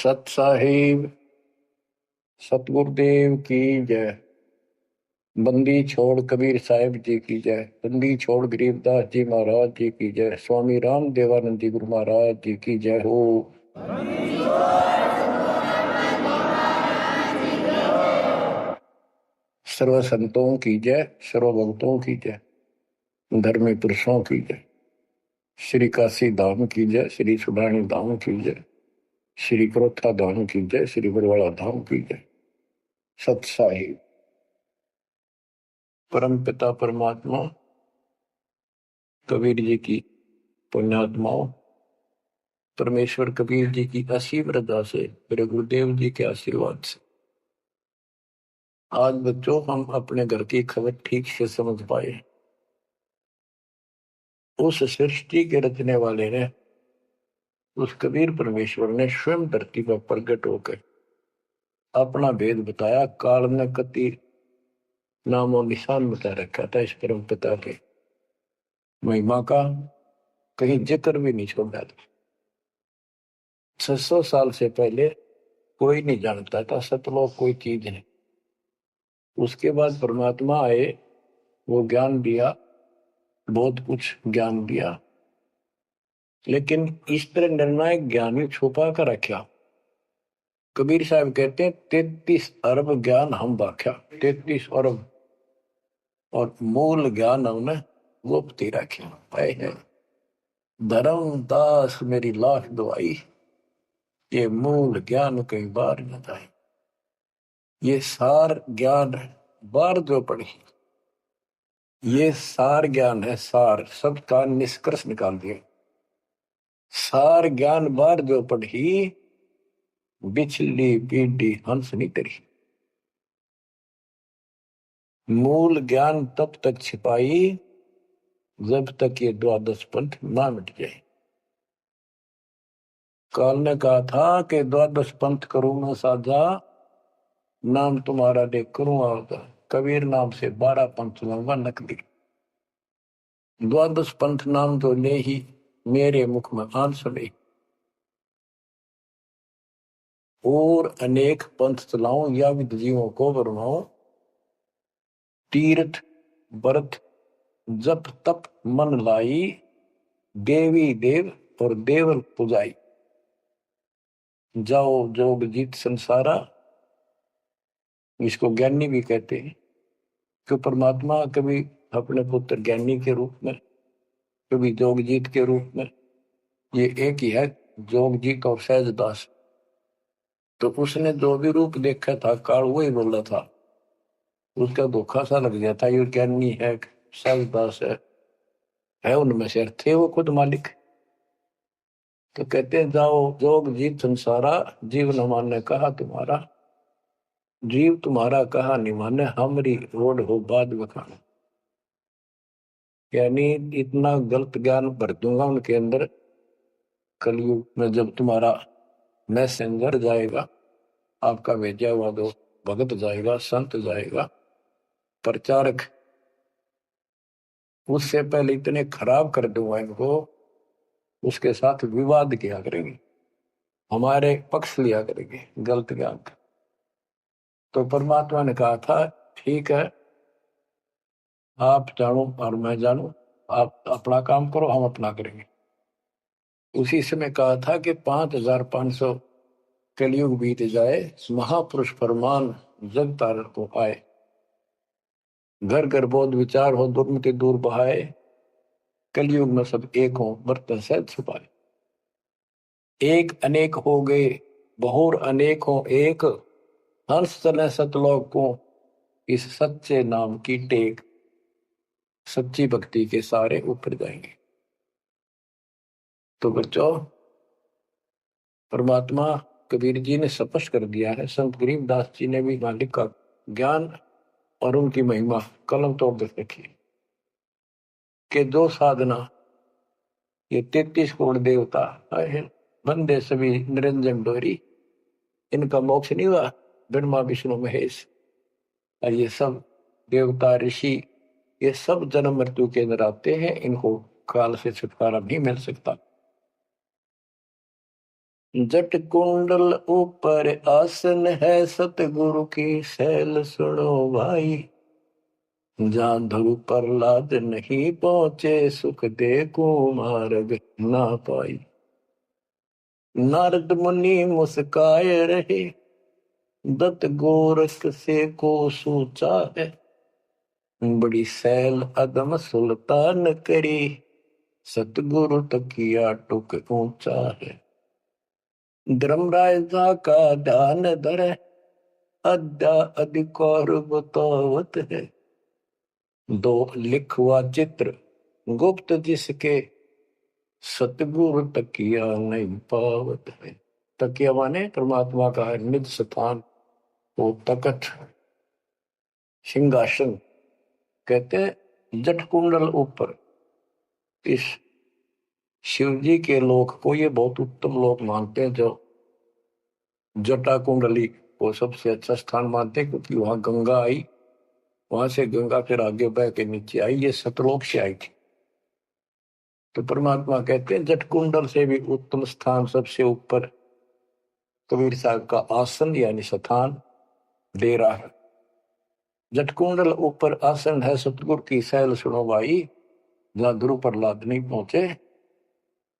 सत साहिब सतगुरुदेव की जय। बंदी छोड़ कबीर साहिब जी की जय। बंदी छोड़ गरीबदास जी महाराज जी की जय। स्वामी राम देवानंद जी गुरु महाराज जी की जय हो। सर्व संतों की जय, सर्व भक्तों की जय, धर्मी पुरुषों की जय। श्री काशी धाम की जय, श्री सुडानी धाम की जय, श्री क्रोथा धाम की जय, श्री बरवाड़ा धाम की जय। सत साहिब परम पिता परमात्मा कबीर जी की पुण्यात्माओं, परमेश्वर कबीर जी की असीम रजा से, मेरे गुरुदेव जी के आशीर्वाद से आज बच्चों हम अपने घर की खबर ठीक से समझ पाए। उस सृष्टि के रचने वाले ने, उस कबीर परमेश्वर ने स्वयं धरती पर प्रकट होकर अपना भेद बताया। काल ने कति नामो निशान बता रखा था इस परम पिता के महिमा का, कहीं जिक्र भी नहीं छोड़ा था। 600 साल से पहले कोई नहीं जानता था सतलोक कोई चीज है। उसके बाद परमात्मा आए, वो ज्ञान दिया, बहुत कुछ ज्ञान दिया, लेकिन इस तरह निर्णायक ज्ञान ही छुपा कर रखा। कबीर साहब कहते हैं 33 अरब ज्ञान हम बाख्या, 33 अरब, और मूल ज्ञान हमने गुप्त ही रखे। धर्म दास मेरी लाख दुआई, ये मूल ज्ञान कई बार न जाए। ये सार ज्ञान बार जो पढ़ी, ये सार ज्ञान है, सार सबका निष्कर्ष निकाल दिया। सार ज्ञान बार जो पढ़ी, बिछली पीढ़ी हंस नहीं तरी। मूल ज्ञान तब तक छिपाई जब तक ये द्वादश पंथ ना मिट जाए। काल ने कहा था कि द्वादश पंथ करूं मैं साझा, नाम तुम्हारा देख करूं आवता। कबीर नाम से 12 पंथ लूंगा नकली। द्वादश पंथ नाम तो ले ही मेरे मुख में आन सुने, और अनेक पंथ चलाऊं या विद जीवों को बरमाऊं। तीर्थ व्रत जप तप मन लाई, देवी देव और देवल पुजाई। जाओ जोग जीत संसारा, इसको ज्ञानी भी कहते हैं। कि परमात्मा कभी अपने पुत्र ज्ञानी के रूप में, कभी जोगजीत के रूप में, ये एक ही है जोगजीत और सहजदास। तो उसने जो भी रूप देखा था काल वही बोला था। उसका धोखा सा लग गया था, ये ज्ञानी है सहजदास है उनमें से थे वो खुद मालिक। तो कहते हैं जाओ जोग जीत संसारा, जीव न माने कहा तुम्हारा। जीव तुम्हारा कहा नहीं माने, हमारी रोड हो बाद बखाना। यानी इतना गलत ज्ञान भर दूंगा उनके अंदर, कलयुग में जब तुम्हारा मैसेंजर जाएगा, आपका भेजा हुआ दो भगत जाएगा, संत जाएगा, प्रचारक, उससे पहले इतने खराब कर दूंगा इनको, उसके साथ विवाद किया करेंगे, हमारे पक्ष लिया करेंगे गलत ज्ञान का। तो परमात्मा ने कहा था ठीक है, आप जानो और मैं जानू, आप अपना काम करो हम अपना करेंगे। उसी समय कहा था कि 5500 कलयुग बीत जाए, महापुरुष फरमान जग तारण को आए। घर घर बोध विचार हो, दुर्मति दूर बहाए, कलयुग में सब एक हो बर्तन से छुपाए। एक अनेक हो गए बहुर अनेक हो एक, हंस चले सतलोक को इस सच्चे नाम की टेक। सच्ची भक्ति के सारे ऊपर जाएंगे। तो बच्चों, परमात्मा कबीर जी ने स्पष्ट कर दिया है, संत गरीबदास जी ने भी मालिक का ज्ञान और उनकी महिमा कलम तोड़ रखी कि दो साधना, ये 33 करोड़ देवता बंदे सभी निरंजन डोरी, इनका मोक्ष नहीं हुआ। ब्रह्मा विष्णु महेश और ये सब देवता ऋषि, ये सब जन्म मृत्यु के अंदर आते हैं, इनको काल से छुटकारा नहीं मिल सकता। जट कुंडल ऊपर आसन है, सतगुरु की सैल सुनो भाई। जहाँ ध्रुव प्रहलाद नहीं पहुंचे, सुख दे कुमार्ग ना पाई। नारद मुनि मुस्काए रहे, दत्त गोरख से को सोचा है। बड़ी सैल अदम सुल्तान करी, सतगुरु तकिया टुक ऊंचा है। धर्मराजा का ध्यान धरे, अद्या अधिकार बतावत है। दो लिखवा चित्र गुप्त जिसके, सतगुरु तकिया नहीं पावत है। तकिया माने परमात्मा का है निज स्थान, वो तकत सिंहासन कहते हैं। जट कुंडल ऊपर, इस शिव जी के लोक को ये बहुत उत्तम लोक मानते हैं। जो जटा कुंडली को सबसे अच्छा स्थान मानते हैं, क्योंकि वहां गंगा आई, वहां से गंगा फिर आगे बह के नीचे आई, ये सतलोक से आई थी। तो परमात्मा कहते हैं जट कुंडल से भी उत्तम स्थान, सबसे ऊपर कबीर साहब का आसन यानी स्थान डेरा है। जट कुंडल ऊपर आसन है, सतगुरु की सैल सुनो भाई। जहां ध्रुव प्रहलाद नहीं पहुंचे,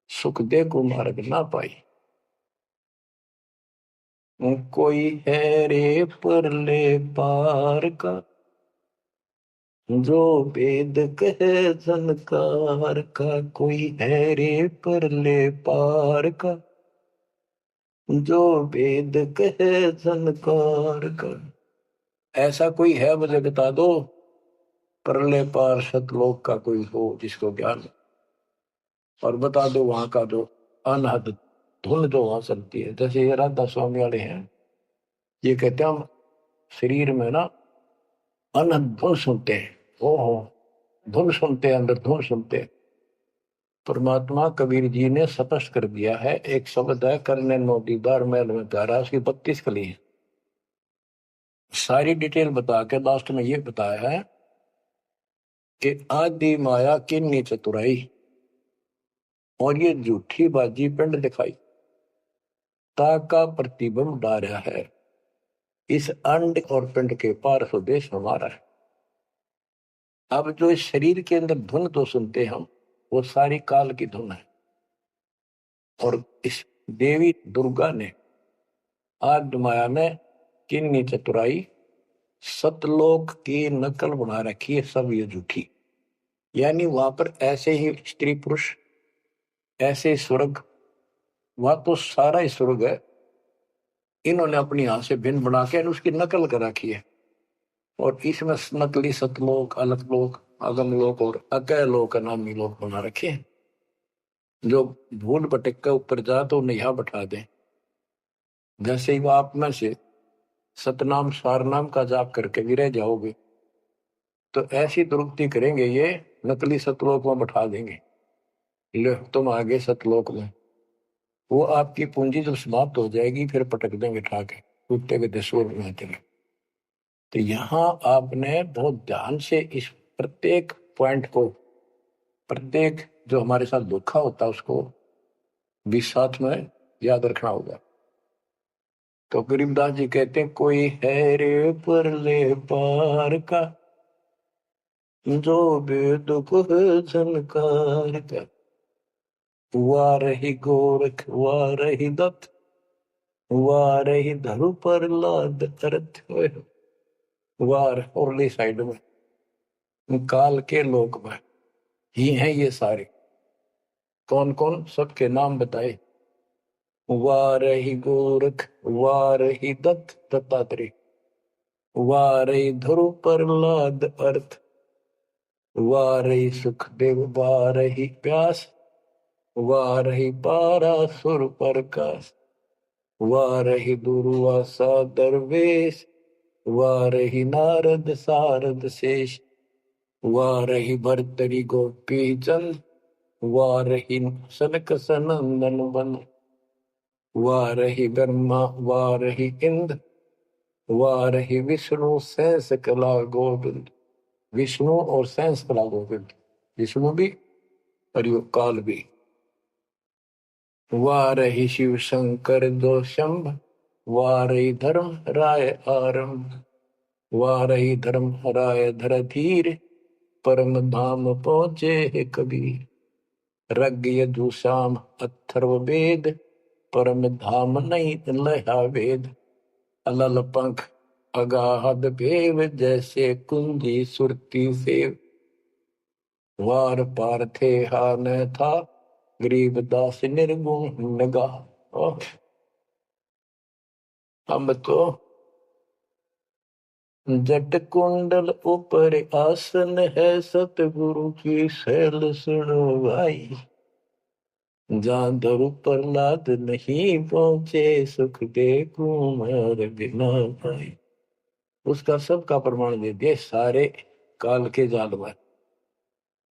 सुख दे को मार्ग ना पाई। कोई है रे परले पार का, जो वेद कहे झनकार का। कोई है रे परले पार का, जो वेद कहे झनकार का। ऐसा कोई है मुझे बता दो, परले पार सतलोक का कोई हो जिसको ज्ञान हो। और बता दो वहां का जो अनहद धुन जो वहां चलती है। जैसे ये राधा स्वामी वाले हैं, ये कहते हैं हम शरीर में ना अनहद धुन सुनते हैं। ओहो, धुन सुनते हैं, अंदर धुन सुनते हैं। परमात्मा कबीर जी ने स्पष्ट कर दिया है। एक शब्द है, करने नो दीदार महल में प्यारा, उसकी 32 कली है। सारी डिटेल बता के लास्ट में ये बताया है कि आदि माया किन्नी चतुराई, और ये झूठी बाजी पिंड दिखाई। ताका प्रतिबिंब डारा है, इस अंड और पिंड के पार स्वदेश हमारा है। अब जो इस शरीर के अंदर धुन तो सुनते हम, वो सारी काल की धुन है। और इस देवी दुर्गा ने, आदि माया ने किन्नी चतुराई सतलोक की नकल बना रखी है, सब ये झूठी। यानी वहां पर ऐसे ही स्त्री पुरुष, ऐसे स्वर्ग, वहां तो सारा ही स्वर्ग है। इन्होंने अपनी यहां से भिन्न बना के उसकी नकल कर रखी है। और इसमें नकली सतलोक, अलकलोक, अगमलोक और अकैलोक नामी लोक बना रखे हैं। जो भूल भटक के ऊपर जा तो उन्हें यहां बैठा दें। जैसे ही वो आप में से सतनाम सारनाम का जाप करके गिरे जाओगे, तो ऐसी दुर्गति करेंगे ये, नकली सतलोक में बैठा देंगे। ले तुम आगे सतलोक में, वो आपकी पूंजी जब समाप्त हो जाएगी, फिर पटक देंगे ठाके कुत्ते के दसोर में चले। तो यहाँ आपने बहुत ध्यान से इस प्रत्येक पॉइंट को, प्रत्येक जो हमारे साथ धोखा होता है उसको भी साथ में याद रखना होगा। तो गरीबदास जी कहते हैं कोई है रे परले पार का, जो वेद को झनकार का। वाह रही गोरख, वाह रही दत्त, वाह रही धरु प्रहलाद अर्थ। वार उरली साइड में काल के लोक में ही हैं ये सारे। कौन कौन, सबके नाम बताए। वाह रही गोरख, वाह रही दत्त दत्तात्रेय, वाह रही ध्रुव प्रहलाद अर्थ, वाह रही सुखदेव, वाह रही प्यास, वाह रही पारासुर प्रकाश, वाह रही दुर्वासा दरवेश, वाह रही नारद सारद शेष, वाह रही भरतरी गोपी चंद, वाह रही सनक सनंदन बन, वाह रही ब्रह्मा, वाह रही इंद्र, वाह रही विष्णु सहस कला गोविंद। विष्णु और सहस कला गोविंद, विष्णु भी और यो काल भी। वारहि शिव शंकर दो शंभ, वारहि धर्म राय आरंभ, वारहि धर्म राय धर धीर, परम धाम पहुंचे है कबीर। रग यजु शाम अथर्व वेद, परम धाम नहीं लहा वेद। अलल पंख अगाहद भेव, जैसे कुंजी सुरती सेव। वार पार थे हा न था, गरीब दास निर्गुण नगा। हम तो जट कुंडल ऊपर आसन है, सतगुरु की शैल सुनो भाई। जहाँ धरु प्रहलाद नहीं पहुंचे, सुख दे कुमार बिना भाई। उसका सबका प्रमाण दे दिए सारे काल के जाल में।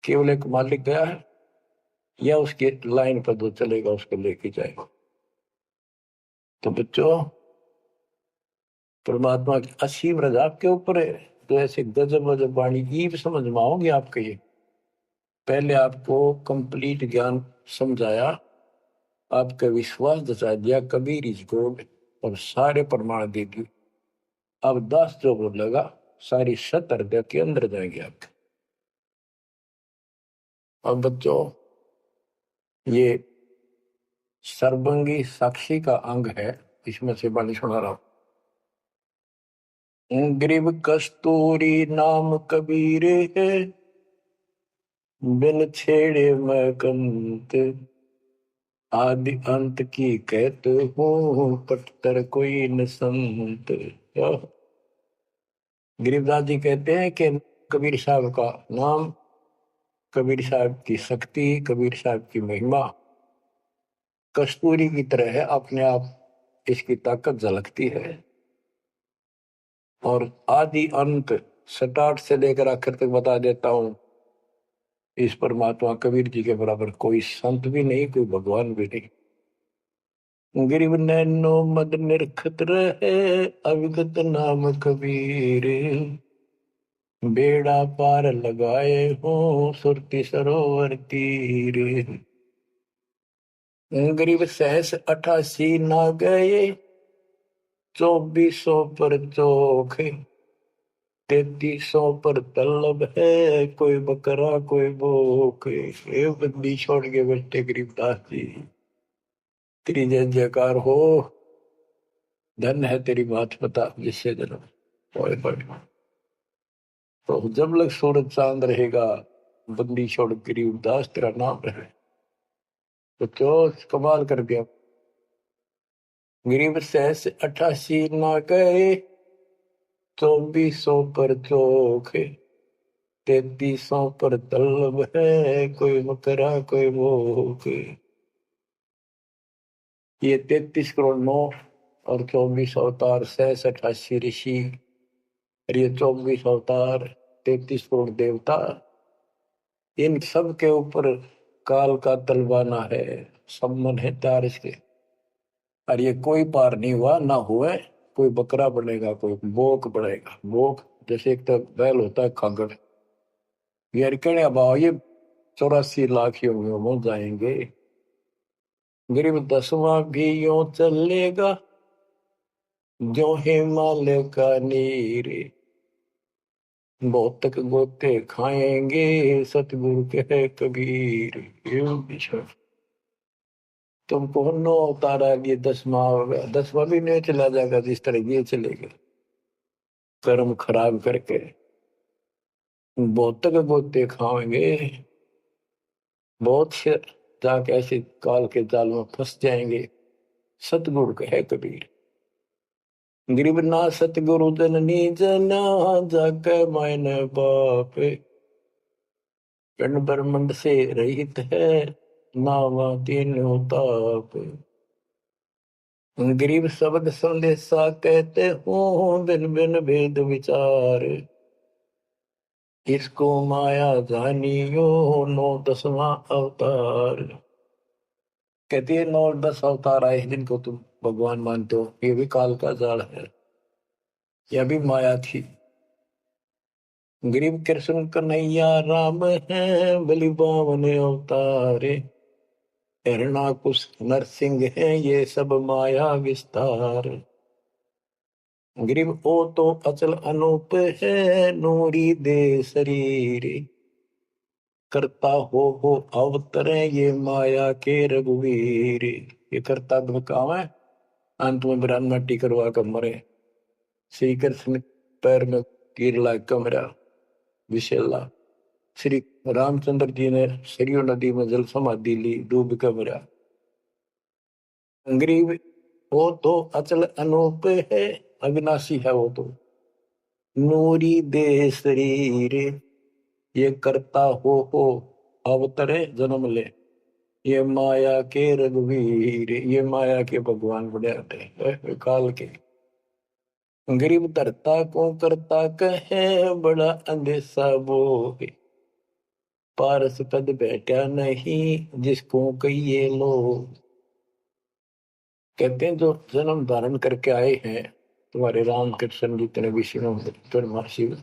केवल एक मालिक गया है या उसके लाइन पर जो चलेगा उसको लेके जाएगा। तो बच्चों, परमात्मा की असीम रजा आपके ऊपर है। तो ऐसे गजब गजब वाणी ईब समझ में आओगे आपके। ये पहले आपको कंप्लीट ज्ञान समझाया, आपका विश्वास जता दिया कबीर इज गॉड, और सारे प्रमाण दे दिए। अब 10 जो बोलेगा सारी 7 हृदय के अंदर जाएंगे आपके। अब बच्चों, ये सर्वंगी साक्षी का अंग है, इसमें से वाणी सुना रहा हूं। ग्रीव कस्तूरी नाम कबीर है, बिन छेड़े मैं कंत। आदि अंत की कहते हूँ, पटतर कोई न संत। गरीबदास जी कहते हैं कि कबीर साहब का नाम, कबीर साहब की शक्ति, कबीर साहब की महिमा कस्तूरी की तरह है। अपने आप इसकी ताकत झलकती है, और आदि अंत स्टार्ट से लेकर आखिर तक बता देता हूं। इस परमात्मा कबीर जी के बराबर कोई संत भी नहीं, कोई भगवान भी नहीं। गिरिव नैनो मद निरखत रहे, अविगत नाम कबीर। बेड़ा पार लगाए हो, सुरती सरोवर तीर। गरीब सहस 88 ना गए, 2400 पर चोख। 3300 पर तलब है, कोई बकरा कोई भूख। ये बंदी छोड़ के बैठे गरीबदास जी। तेरी जय जयकार हो, धन है तेरी बात पता जिससे जन्म ओए पड़े। तो जब लग सूरज चांद रहेगा, बंदी छोड़ गरीबदास तेरा नाम रहे। तो क्यों कमाल कर दिया। गरीब सहस 88 ना गए, 2400 पर चोख। 3300 पर तलब है, कोई मकरा कोई भूख। ये 33 करोड़ 9 और 24 अवतार, 88 ऋषि, और ये 24 अवतार, 33 करोड़ देवता, इन सब के ऊपर काल का तलवाना है, सम्मन है तार इसके। और ये कोई पार नहीं हुआ ना हुआ। कोई बकरा बनेगा, कोई बोक बनेगा। बोक जैसे एक तो बैल होता है खागड़, यार कहने भाव ये 84 लाख योगियों में जाएंगे। गरीब 10वां भी यूं चलेगा, जो हिमालय का नीर। बहुत तक गोते खाएंगे, सतगुरु के कबीर। तुमको 9 उतारा, ये 10वां होगा, 10वां भी नहीं चला जाएगा जिस तरह ये चलेगा, कर्म खराब करके। बहुत तक गोते खाएंगे, बहुत से जाके ऐसे काल के जाल में फंस जाएंगे। सतगुरु है कबीर। गरीब ना सतगुरु जननी जना, जाके मायने बाप। पिंड ब्रह्मंड से रहित है, नावा तीनों ताप। गरीब शब्द संदेशा कहते हो, बिन बिन भेद विचार। इसको माया जानियो, 9 10वां अवतार। कहती है 9 10 अवतार आए जिनको तुम भगवान मानते हो, ये भी काल का जाल है, यह भी माया थी। गरीब कृष्ण कन्हैया राम है, बलि बावन अवतारे। हिरणाकुश नरसिंह है ये सब माया विस्तार। ग्रीव ओ तो अचल अनूप है नूरी दे शरीर। करता हो अवतरे ये माया के रघुवीर। ये करता काम है, अंत में बिरान मट्टी करवा कर मरे। श्री कृष्ण पैर में कीर लाग कमरा विशेला। श्री रामचंद्र जी ने सरयू नदी में जल समाधि ली, डूब कर मरा। ग्रीव वो तो अचल अनूप है, अविनाशी है वो तो। नूरी दे शरीर। ये करता हो अवतरे जन्म ले। ये माया के रघुवीर। ये माया के भगवान बड़े आते काल के। गरीब धरता को करता कहे बड़ा अंदेशा बोहे। पारस पद बैठा नहीं जिसको कहिए लोग। कहते हैं जो जन्म धारण करके आए हैं तुम्हारे राम कृष्ण जितने विष्णु शिव,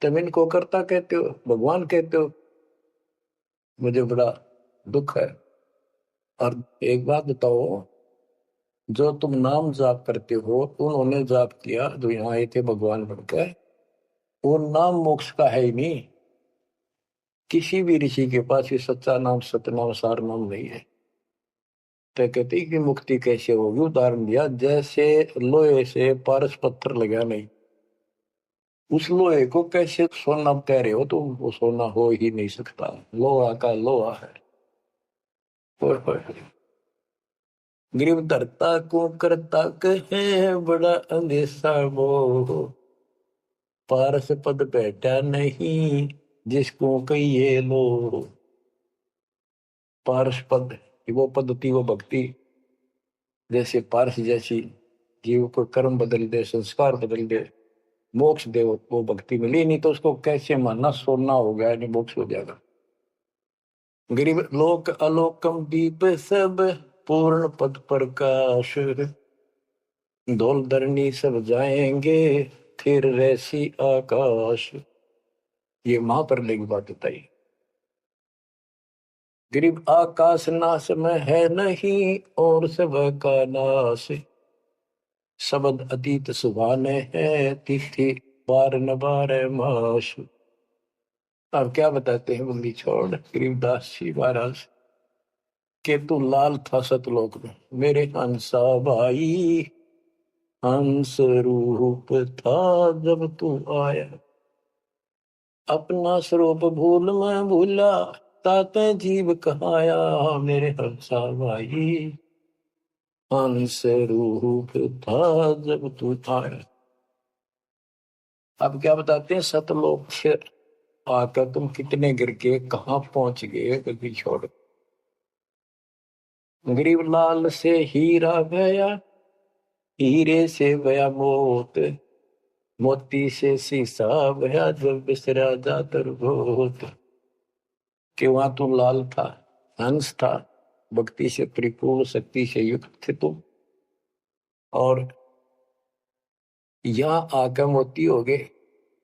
तुम इनको करता कहते हो, भगवान कहते हो। मुझे बड़ा दुख है। और एक बात बताओ, जो तुम नाम जाप करते हो उन्होंने जाप किया जो यहाँ आए थे भगवान बनकर, वो नाम मोक्ष का है ही नहीं। किसी भी ऋषि के पास ये सच्चा नाम सतनाम सार नाम नहीं है। तो कहते कि मुक्ति कैसे होगी, उदाहरण दिया जैसे लोहे से पारस पत्थर लगा नहीं, उस लोहे को कैसे सोना कह रहे हो, तो वो सोना हो ही नहीं सकता, लोहा का लोहा है। ग्रीव धरता को करता कहे बड़ा अंदेशा वो। पारस पद बैठा नहीं जिसको कहिए लो। पारस पद वो पद्धति वो भक्ति, जैसे पारस जैसी जीव को कर्म बदल दे, संस्कार बदल दे, मोक्ष दे, वो भक्ति मिली नहीं तो उसको कैसे मानना सोना हो गया, नहीं मोक्ष हो जाएगा। गरीब लोक अलोकम दीप सब पूर्ण पद प्रकाश। धौल धरनी सब जाएंगे फिर रहसी आकाश। ये महाप्रलय की बात बताई। गरीब आकाश नाश में है नहीं और सब का नाश। शब्द अतीत सुभाने है तिथि बार न बार माश। अब क्या बताते हैं बंदी छोड़ गरीबदास जी महाराज के, तू लाल था सतलोक में मेरे हंसा भाई। हंस रूप था जब तू आया, अपना स्वरूप भूल मैं भूला, ताते जीव कहाया मेरे हंसा भाई। हंस रूप था जब तू आया। अब क्या बताते हैं, सतलोक से आकर तुम कितने गिर के कहाँ पहुंच गए कभी छोड़। गरीब लाल से हीरा गया, हीरे से गया मोत, मोती से शीशा गया जब बिसरा जातर भूत। कि वहां तुम लाल था, हंस था, भक्ति से परिपूर्ण शक्ति से युक्त थे तुम, और यहाँ आकर मोती हो गए,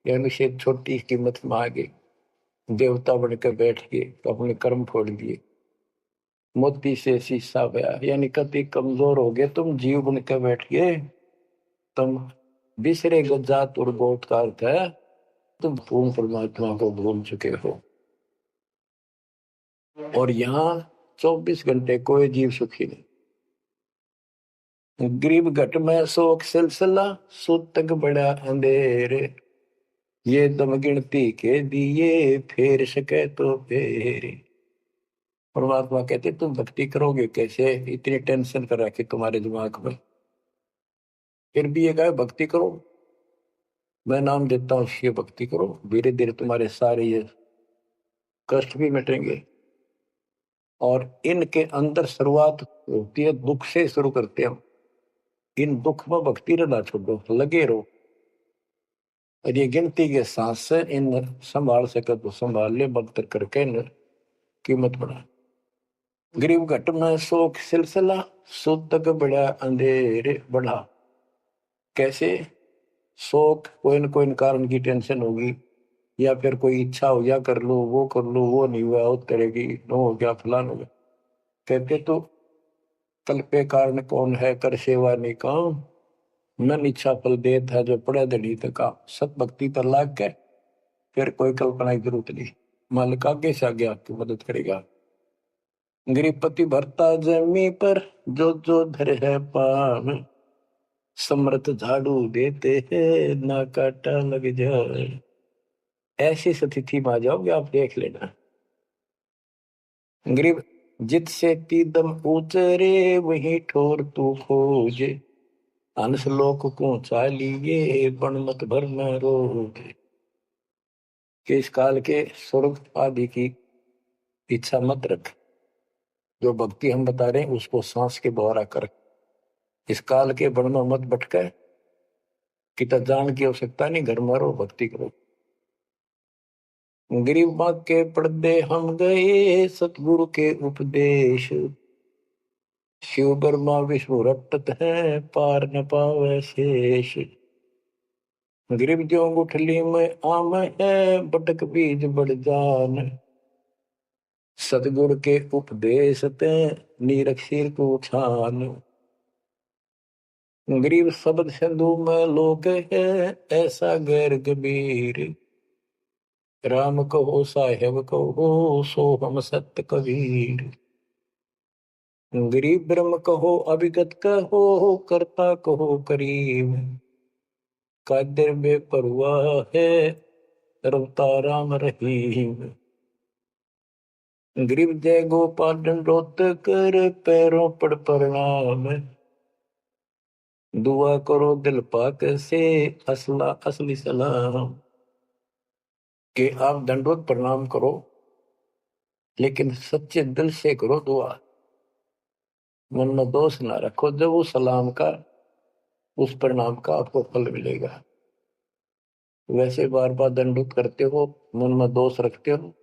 यानी से छोटी कीमत में आ गए, देवता बनकर बैठ गए, अपने कर्म फोड़ दिए। मोती से शीशा गया यानी कति कमजोर हो गए तुम, जीव बनकर बैठ गए तुम। बिसरे जात और गोत का अर्थ है तुम पूर्ण परमात्मा को भूल चुके हो। और यहाँ 24 घंटे कोई जीव सुखी नहीं। गरीब घट में शोक सिलसिला, सूतक बड़ा अंधेरे। ये दम गिनती के दिए फेर सके तो फेरे। परमात्मा कहते तुम भक्ति करोगे कैसे, इतनी टेंशन कर रखी तुम्हारे दिमाग में, फिर भी ये कहे भक्ति करो, मैं नाम देता हूँ ये भक्ति करो, धीरे धीरे तुम्हारे सारे ये कष्ट भी मिटेंगे। और इनके अंदर शुरुआत होती है दुख से, शुरू करते हैं। इन दुख में भक्ति रहना छोड़ो, लगे रहो। और ये गिनती के सांस से इन संभाल सके तो संभाल ले, बदतर करके इन कीमत बढ़ा। गरीब घट में शोक सिलसिला, सूतक बड़ा अंधेरे बढ़ा। कैसे, शोक कोई न कोई कारण की टेंशन होगी, या फिर कोई इच्छा हो, या कर लो वो कर लो, वो नहीं हुआ, वो करेगी, नो हो गया, फलान हो गया। कहते तो कल पे कारण कौन है कर सेवा निकाम, मन इच्छा फल देत है जो पड़े दड़ी तका। सत भक्ति पर लाग के फिर कोई कल्पना की जरूरत नहीं, मालिक आगे से आगे आपकी मदद करेगा। गृहपति भरता जमी पर जो जो धर है पान, समर्थ झाड़ू देते हैं ना काटा लग जाए। ऐसी स्थिति में आ जाओगे आप, देख लेना। गरीब जित से तीदम उतरे वही ठोर तू खोज, अंश लोक को चालिए पण मत भर न रोग। कि इस काल के स्वर्ग आदि की इच्छा मत रख, जो भक्ति हम बता रहे हैं उसको सांस के द्वारा कर। इस काल के बण में मत भटके, कितना जान की आवश्यकता नहीं, घर में रहो भक्ति करो। गरीब माँ के पर्दे हम गए सतगुरु के उपदेश, शिव ब्रह्मा विष्णु रटत है पार न पावे शेष। गरीब जो गुठली में आम है बटक बीज बढ़ जान, सतगुरु के उपदेश ते नीरख सिर को छान। गरीब शब्द सिंधु में लोक है ऐसा गैर गंभीर, राम कहो साहेब कहो सो हम सत्य कबीर। गरीब ब्रह्म कहो अभिगत कहो करता कहो करीब, कादिर बेपरवाह है रवता राम रहीम। गरीब जय गोपाल दंडोत कर पैरों पड़ प्रणाम, दुआ करो दिल पाक से असला असली सलाम। कि आप दंडोत प्रणाम करो लेकिन सच्चे दिल से करो दुआ, मन में दोष ना रखो। जब वो सलाम का उस प्रणाम का आपको फल मिलेगा। वैसे बार बार दंडोत करते हो, मन में दोष रखते हो,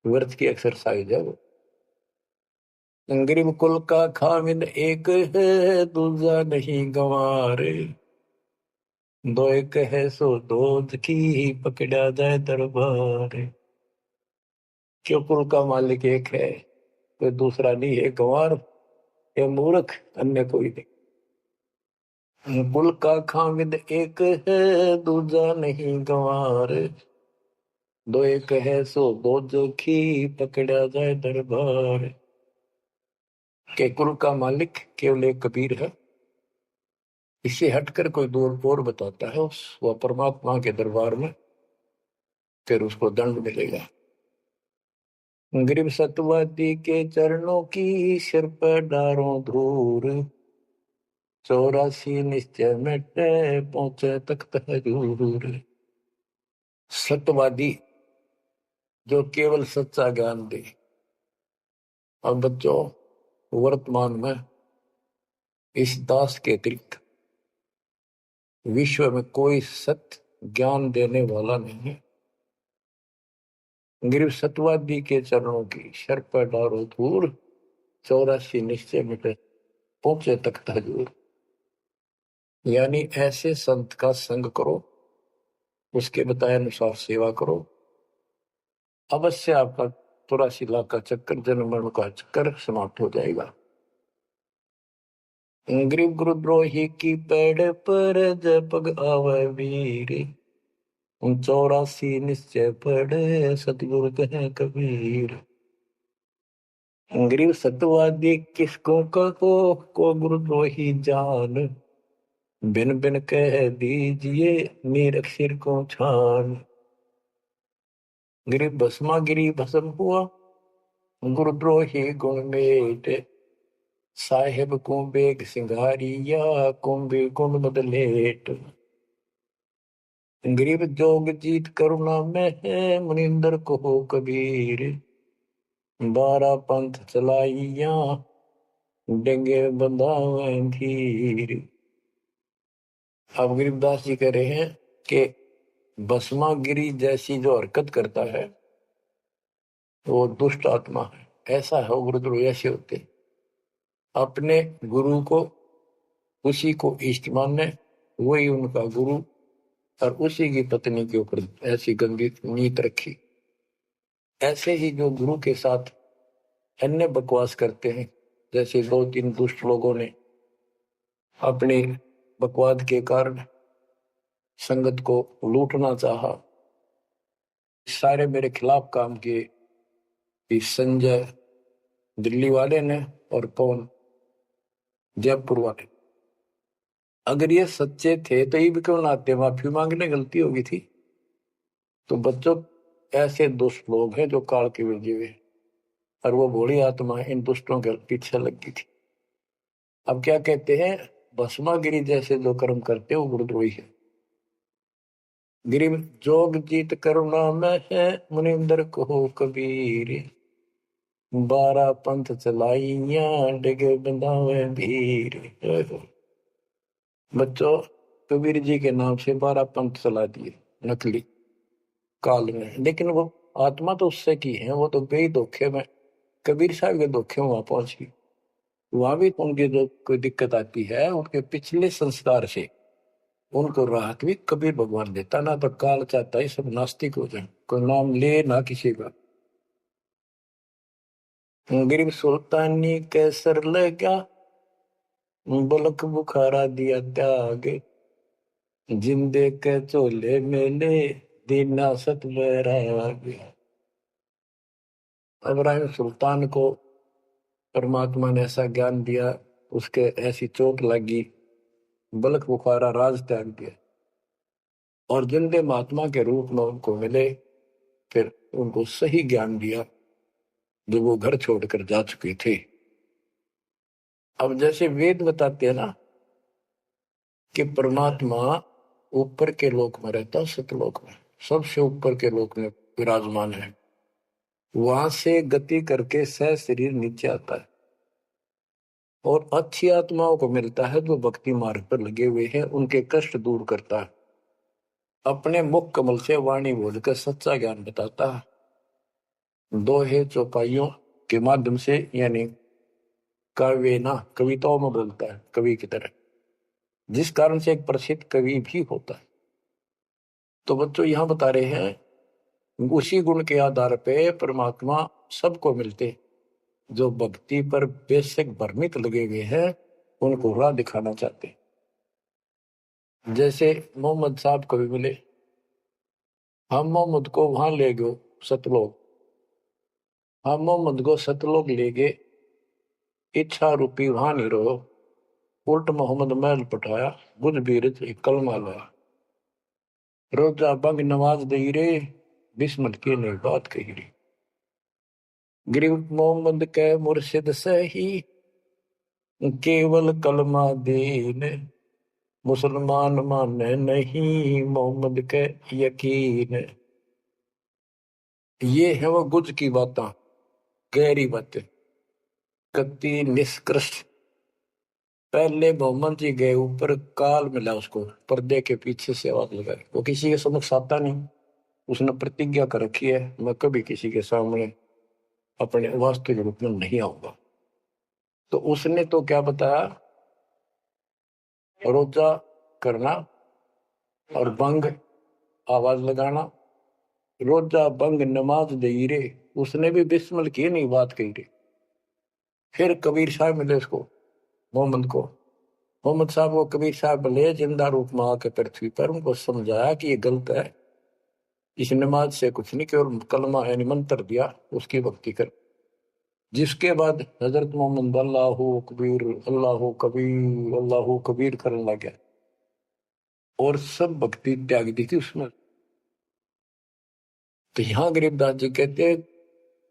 व्यर्थ की एक्सरसाइज है वो। गरीब कुल का खामिद एक है दूजा नहीं गंवारे, दो एक है सो दूध की पकड़ा जाए दरबार। क्यों कुल का मालिक एक है, कोई दूसरा नहीं है, गंवार या मूर्ख अन्य कोई नहीं। कुल का खामिद एक है दूजा नहीं गंवार, दो एक है सो दो जोखी पकड़ा जाए दरबार। के कुल का मालिक केवल एक कबीर है, इससे हटकर कोई दूर और बताता है उस वह परमात्मा के दरबार में फिर उसको दंड मिलेगा। गरीब सतवादी के चरणों की सिर पर डारों धूर, 84 निश्चय मिटे पहुंचे तख्त हजूर। सत्यवादी जो केवल सच्चा ज्ञान दे। अब बच्चों वर्तमान में इस दास के अतिरिक्त विश्व में कोई सत्य ज्ञान देने वाला नहीं है। गरीब सतवादी के चरणों की सर पर डारो धूर, 84 निश्चय मिटे पहुंचे तख्त हजूर। यानी ऐसे संत का संग करो, उसके बताए अनुसार सेवा करो, अवश्य आपका 84 लाख का चक्कर, जन्म मरण का चक्कर समाप्त हो जाएगा। गरीब गुरुद्रोही की पेड़ पर जब पग आवे वीर, 84 निश्चय पढ़े सतगुरु कहे कबीर। गरीब सत्यवादी किसको कहो को गुरुद्रोही जान, बिन बिन कह दीजिए नीरख सिर को छान। गरीब भस्मा गिरी भस्म हुआ गुरुद्रोही गुण मेट, साहेब को बेग सिंगारिया कुंभी गुण बदलेट। गरीब जोग जीत करुणा में है मुनिंदर को कबीर, 12 पंथ चलाइया डेंगे बंधावे धीर। अब गरीबदास जी कह रहे हैं कि भस्मागिरी जैसी जो हरकत करता है वो दुष्ट आत्मा है। ऐसा है गुरुद्रोह, ऐसे होते अपने गुरु को उसी को इष्ट माने, वही उनका गुरु, और उसी की पत्नी के ऊपर ऐसी गंदी नीत रखी। ऐसे ही जो गुरु के साथ अन्य बकवास करते हैं। जैसे 2-3 दुष्ट लोगों ने अपनी बकवाद के कारण संगत को लूटना चाहा, सारे मेरे खिलाफ काम किए। इस संजय दिल्ली वाले ने और कौन जयपुर वाले। अगर ये सच्चे थे तो ये भी क्यों ना आते, माफी मांगने गलती होगी थी। तो बच्चों, ऐसे दुष्ट लोग हैं जो काल के भेजे हुए, और वो भोली आत्मा इन दुष्टों के पीछे लगी थी। अब क्या कहते हैं, भस्मागिरी जैसे जो कर्म करते वो गुरुद्रोही है। गिरि जोग जीत करुणा में है, मुनिंदर को कबीर। 12 पंथ चलाइया, डिगे बंधावे भीर। बच्चों, कबीर जी के नाम से 12 पंथ चला दिए नकली काल में, लेकिन वो आत्मा तो उससे की है, वो तो गई धोखे में, कबीर साहब के धोखे में वहां पहुंची। वहां भी उनकी जो कोई दिक्कत आती है, उनके पिछले संस्कार से उनको राहत भी कबीर भगवान देता। ना तो काल चाहता है सब नास्तिक हो जाए, कोई नाम ले ना किसी का। गरीब सुल्तानी कैसर लगा, बलक बुखारा दिया त्याग। जिंदे के चोले मेले, दीना सत बैराग। इब्राहिम सुल्तान को परमात्मा ने ऐसा ज्ञान दिया, उसके ऐसी चोट लगी, बलक बुखारा राज त्याग दिया, और जिंदे महात्मा के रूप में उनको मिले, फिर उनको सही ज्ञान दिया जो वो घर छोड़कर जा चुके थे। अब जैसे वेद बताते हैं ना कि परमात्मा ऊपर के लोक में रहता, सतलोक में, सबसे ऊपर के लोक में विराजमान है। वहां से गति करके सह शरीर नीचे आता है, और अच्छी आत्माओं को मिलता है जो भक्ति मार्ग पर लगे हुए हैं, उनके कष्ट दूर करता है, अपने मुख कमल से वाणी बोलकर सच्चा ज्ञान बताता है। दोहे चौपाइयों के माध्यम से, यानी काव्य ना कविताओं में बोलता है कवि की तरह, जिस कारण से एक प्रसिद्ध कवि भी होता है। तो बच्चों यहां बता रहे हैं, उसी गुण के आधार पे परमात्मा सबको मिलते, जो भक्ति पर बेशक भ्रमित लगे हुए हैं, उनको राह दिखाना चाहते। जैसे मोहम्मद साहब कभी मिले, हम मोहम्मद को वहां ले गए सतलोक, हम मोहम्मद को सतलोक ले गए, इच्छा रूपी वहां नहीं रहो, उल्ट मोहम्मद महल पठाया, बुझ बीरज एक कलमा लाया। रोजा बंग नवाज दई रे, बिस्मत की नहीं बात कही रे। गरीब मोहम्मद के मुर्शिद सही, केवल कलमा दीन। मुसलमान माने नहीं, मोहम्मद के यकीन। ये है वो गुज की बातें, गहरी बातें, कति निष्कृष्ट। पहले मोहम्मद जी गए ऊपर, काल मिला उसको, पर्दे के पीछे से आवाज लगाई। वो किसी के समक्ष आता नहीं, उसने प्रतिज्ञा कर रखी है, मैं कभी किसी के सामने अपने वास्तविक रूप में नहीं आऊंगा। तो उसने तो क्या बताया, रोजा करना और बंग आवाज लगाना, रोजा बंग नमाज दई रे। उसने भी बिस्मिल की नहीं बात कही रे। फिर कबीर साहब मिले उसको, मोहम्मद को, मोहम्मद साहब को कबीर साहब ले जिंदा रूप में आके पृथ्वी पर, उनको समझाया कि ये गलत है, इस नमाज से कुछ नहीं, केवल कलमा यानी मंत्र दिया, उसकी भक्ति कर। जिसके बाद हजरत मोहम्मद अल्लाह कबीर अल्लाह कबीर अल्लाह कबीर करने लग गया, और सब भक्ति त्याग दी थी उसमें। तो यहाँ गरीबदास जी कहते हैं,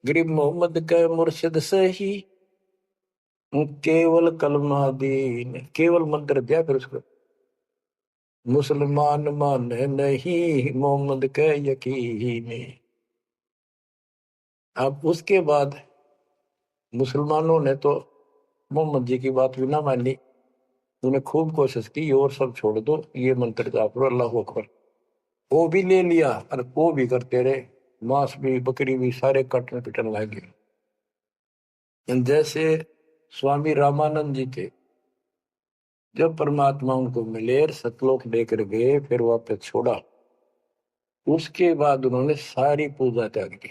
गरीब मोहम्मद के मुर्शिद सही, केवल कलमा दीन, केवल मंत्र दिया, फिर उसको मुसलमान माने नहीं, मोहम्मद के यकीन। अब उसके बाद मुसलमानों ने तो मोहम्मद जी की बात भी ना मानी, उन्हें खूब कोशिश की, और सब छोड़ दो, ये मंत्र जाप लो, अल्लाह अकबर। वो भी ले लिया और वो भी करते रहे, मांस भी बकरी भी सारे कटने पिटने लगे। जैसे स्वामी रामानंद जी थे, जब परमात्मा उनको मिले, सतलोक लेकर गए, फिर वापस छोड़ा, उसके बाद उन्होंने सारी पूजा त्याग दी,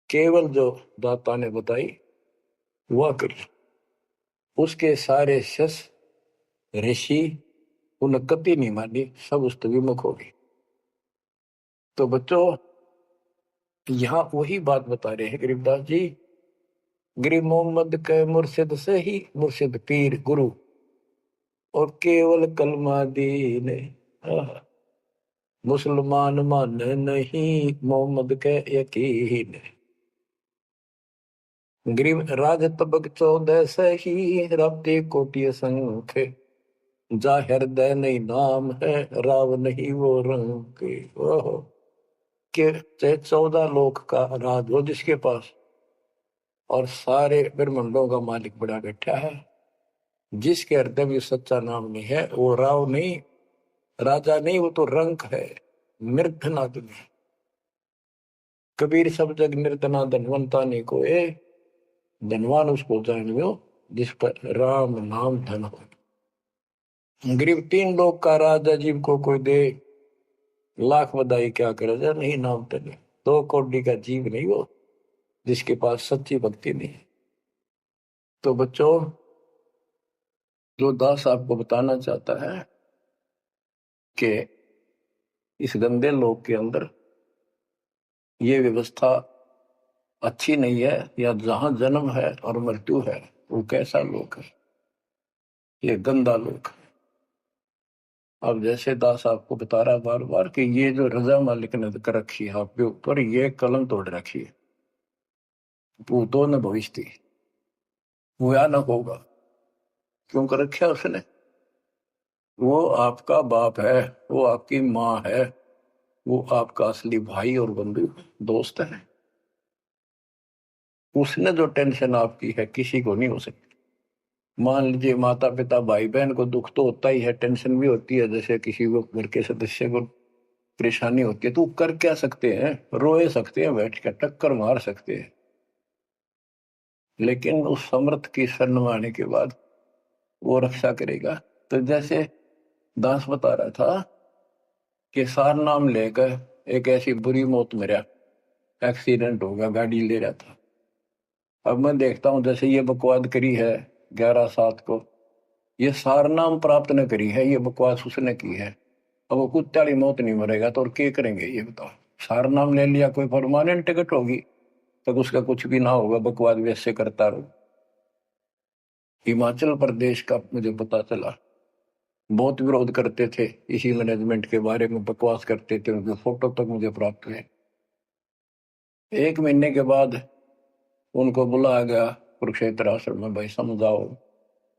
केवल जो दाता ने बताई हुआ कर। उसके सारे शस ऋषि उन्हें कति नहीं मानी, सब उस विमुख हो गए। तो बच्चों यहाँ वही बात बता रहे हैं गरीबदास जी। गरीब मोहम्मद के मुर्शिद से ही मुर्शिद पीर गुरु और केवल कलमा दीन। मुसलमान मान नहीं मोहम्मद के यकीन। गरीब राज तबक 14 से ही रब्ते कोटि संख। जा हृदय नहीं नाम है राव नहीं वो रंग के। ओहो के 14 लोक का राज हो जिसके पास, और सारे ब्रह्मांडों का मालिक बड़ा बैठा है, जिसके हृदय में सच्चा नाम नहीं है वो राव नहीं, राजा नहीं, वो तो रंक है, निर्धनादन। कबीर सब जग निर्धना धनवंता नहीं कोई, धनवान उसको जानियो जिस पर राम नाम धन हो। गरीब 3 लोग का राजा जीव को कोई दे, लाख बधाई क्या करे जा नहीं नाम तने। 2 करोड़ का जीव नहीं वो जिसके पास सच्ची भक्ति नहीं। तो बच्चों जो दास आपको बताना चाहता है कि इस गंदे लोक के अंदर ये व्यवस्था अच्छी नहीं है, या जहां जन्म है और मृत्यु है वो कैसा लोक है, ये गंदा लोक है। अब जैसे दास आपको बता रहा बार बार कि ये जो रजा मालिक ने कर रखी है आपके ऊपर, ये कलम तोड़ रखी है, भूतों ने भविष्य थी, हुआ न होगा। क्यों कर रखा उसने? वो आपका बाप है, वो आपकी माँ है, वो आपका असली भाई और बंधु दोस्त है। उसने जो टेंशन आपकी है किसी को नहीं हो सकती। मान लीजिए माता पिता भाई बहन को दुख तो होता ही है, टेंशन भी होती है, जैसे किसी को घर के सदस्य को परेशानी होती है, तो कर क्या सकते हैं? रोए सकते हैं, बैठ कर टक्कर मार सकते हैं, लेकिन उस समर्थ की शरण में आने के बाद वो रक्षा करेगा। तो जैसे दास बता रहा था कि सार नाम लेकर एक ऐसी बुरी मौत मरा, एक्सीडेंट होगा, गाड़ी ले रहा था। अब मैं देखता हूं जैसे ये बकवाद करी है 11/7 को, ये सार नाम प्राप्त न करी है, ये बकवास उसने की है। अब वो कुत्ते वाली मौत नहीं मरेगा तो और क्या करेंगे ये बताओ? सार नाम ले लिया, कोई परमानेंट टिकट होगी तब उसका कुछ भी ना होगा, बकवाद वैसे करता रहो। हिमाचल प्रदेश का मुझे पता चला, बहुत विरोध करते थे इसी मैनेजमेंट के बारे में, बकवास करते थे, उनके फोटो तक मुझे प्राप्त हुए। 1 महीने के बाद उनको बुलाया गया कुरुक्षेत्र आश्रम में, भाई समझाओ।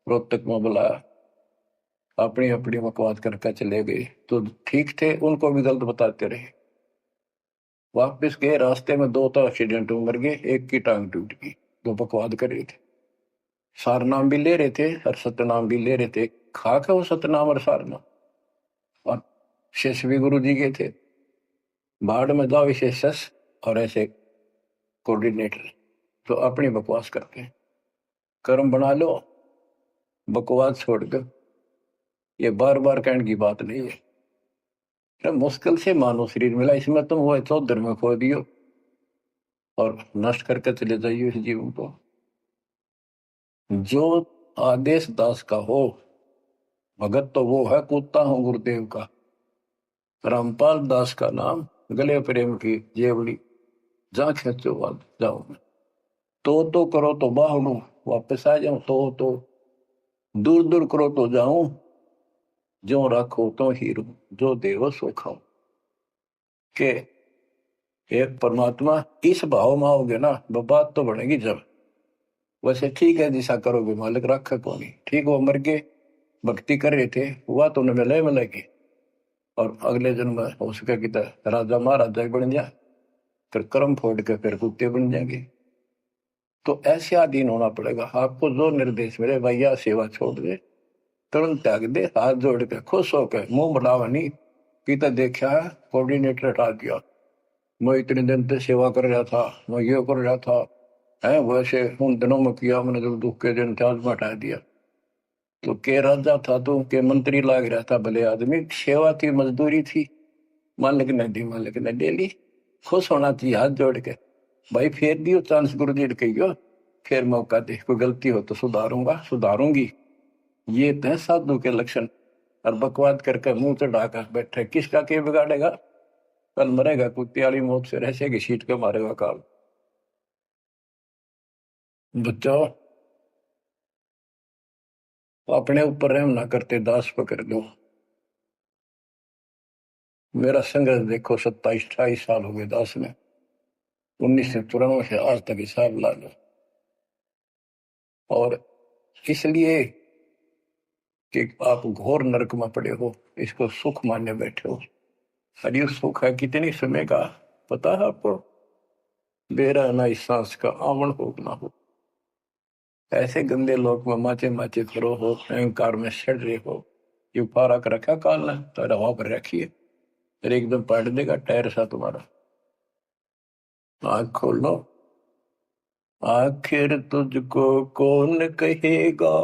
रोहतक में बुलाया, अपनी अपनी बकवास करके चले गए। तो ठीक थे, उनको भी गलत बताते रहे। वापिस गए, रास्ते में 2 तो एक्सीडेंट में मर गए, एक की टांग टूट गई। दो बकवाद कर रहे थे, सार नाम भी ले रहे थे और सतनाम भी ले रहे थे। खाक है वो सतनाम और सारनाम। और शेष भी गुरु जी के थे, भाड़ में जाओ विशेष और ऐसे कोऑर्डिनेटर तो अपनी बकवास करते हैं। कर्म बना लो, बकवास छोड़ दो, ये बार बार कहने की बात नहीं है। मुश्किल से मानव शरीर मिला, इसमें तुम वो चौधर में खो दियो और नष्ट करके चले जाइए इस जीवन को। जो आदेश दास का हो भगत तो वो है, कूदता हूं गुरुदेव का। रामपाल दास का नाम, गले प्रेम की जेवड़ी, जा खेचो बाद जाओ मैं। तो करो तो बाहू वापस आ जाऊं, तो दूर दूर करो तो जाऊं, जो रखो तो हीरो, जो देवो सो खाओ। के एक परमात्मा इस भाव में आओगे ना, बात तो बढ़ेगी जब। वैसे ठीक है दिशा करोगे, मालिक रखा को नहीं ठीक। वो मर गए, भक्ति कर रहे थे, हुआ तो उन्हें मिले मिलेगी, और अगले जन्म में हो सके कि राजा महाराजा बन जाए, फिर कर्म फोड़ के फिर कुत्ते बन जाएंगे। तो ऐसे अधीन होना पड़ेगा आपको। जो निर्देश मिले, भैया सेवा छोड़ दे, तुरंत त्याग दे, हाथ जोड़ के खुश होकर, मुंह बढ़ावा नहीं कि तो देखा कोऑर्डिनेटर हटा दिया, मैं इतने दिन से सेवा कर रहा था, मैं ये कर रहा था, है वैसे उन दिनों में किया मैंने, जब दुख के दिन थे आज में हटा दिया। तो के राजा था तो के मंत्री लाग रहा था, भले आदमी, सेवा थी, मजदूरी थी, मालिक ने दी, मालिक ने ले ली। खुश होना चाहिए हाथ जोड़ के, भाई फेर दियो चांस गुरु जी कहियो, फिर मौका दे, कोई गलती हो तो सुधारूंगा, सुधारूंगी। ये तो है साधु के लक्षण। और बकवाद करके मुंह चढ़ाकर बैठे, किसका के बिगाड़ेगा? कल मरेगा कुत्ते वाली मौत से, रहसेगी सीट के मारेगा काल। बच्चों, अपने ऊपर रहम ना करते, दास पकड़ लो। मेरा संघर्ष देखो, 27-28 साल हो गए दास में, 1994 से आज तक हिसाब ला लो। और इसलिए कि आप घोर नरक में पड़े हो, इसको सुख मानने बैठे हो। अरे सुख है कितनी समय का, पता है आपको? बेरा ना इस सांस का आवन हो ना हो। ऐसे गंदे लोग में माचे माचे करो हो, अहंकार में सड़ रहे हो। ये पारा कर रखा काल ने, तो हवा पर रखिए, फिर एकदम पाट देगा टायर सा तुम्हारा। आँख खोल लो। आखिर तुझको कौन कहेगा,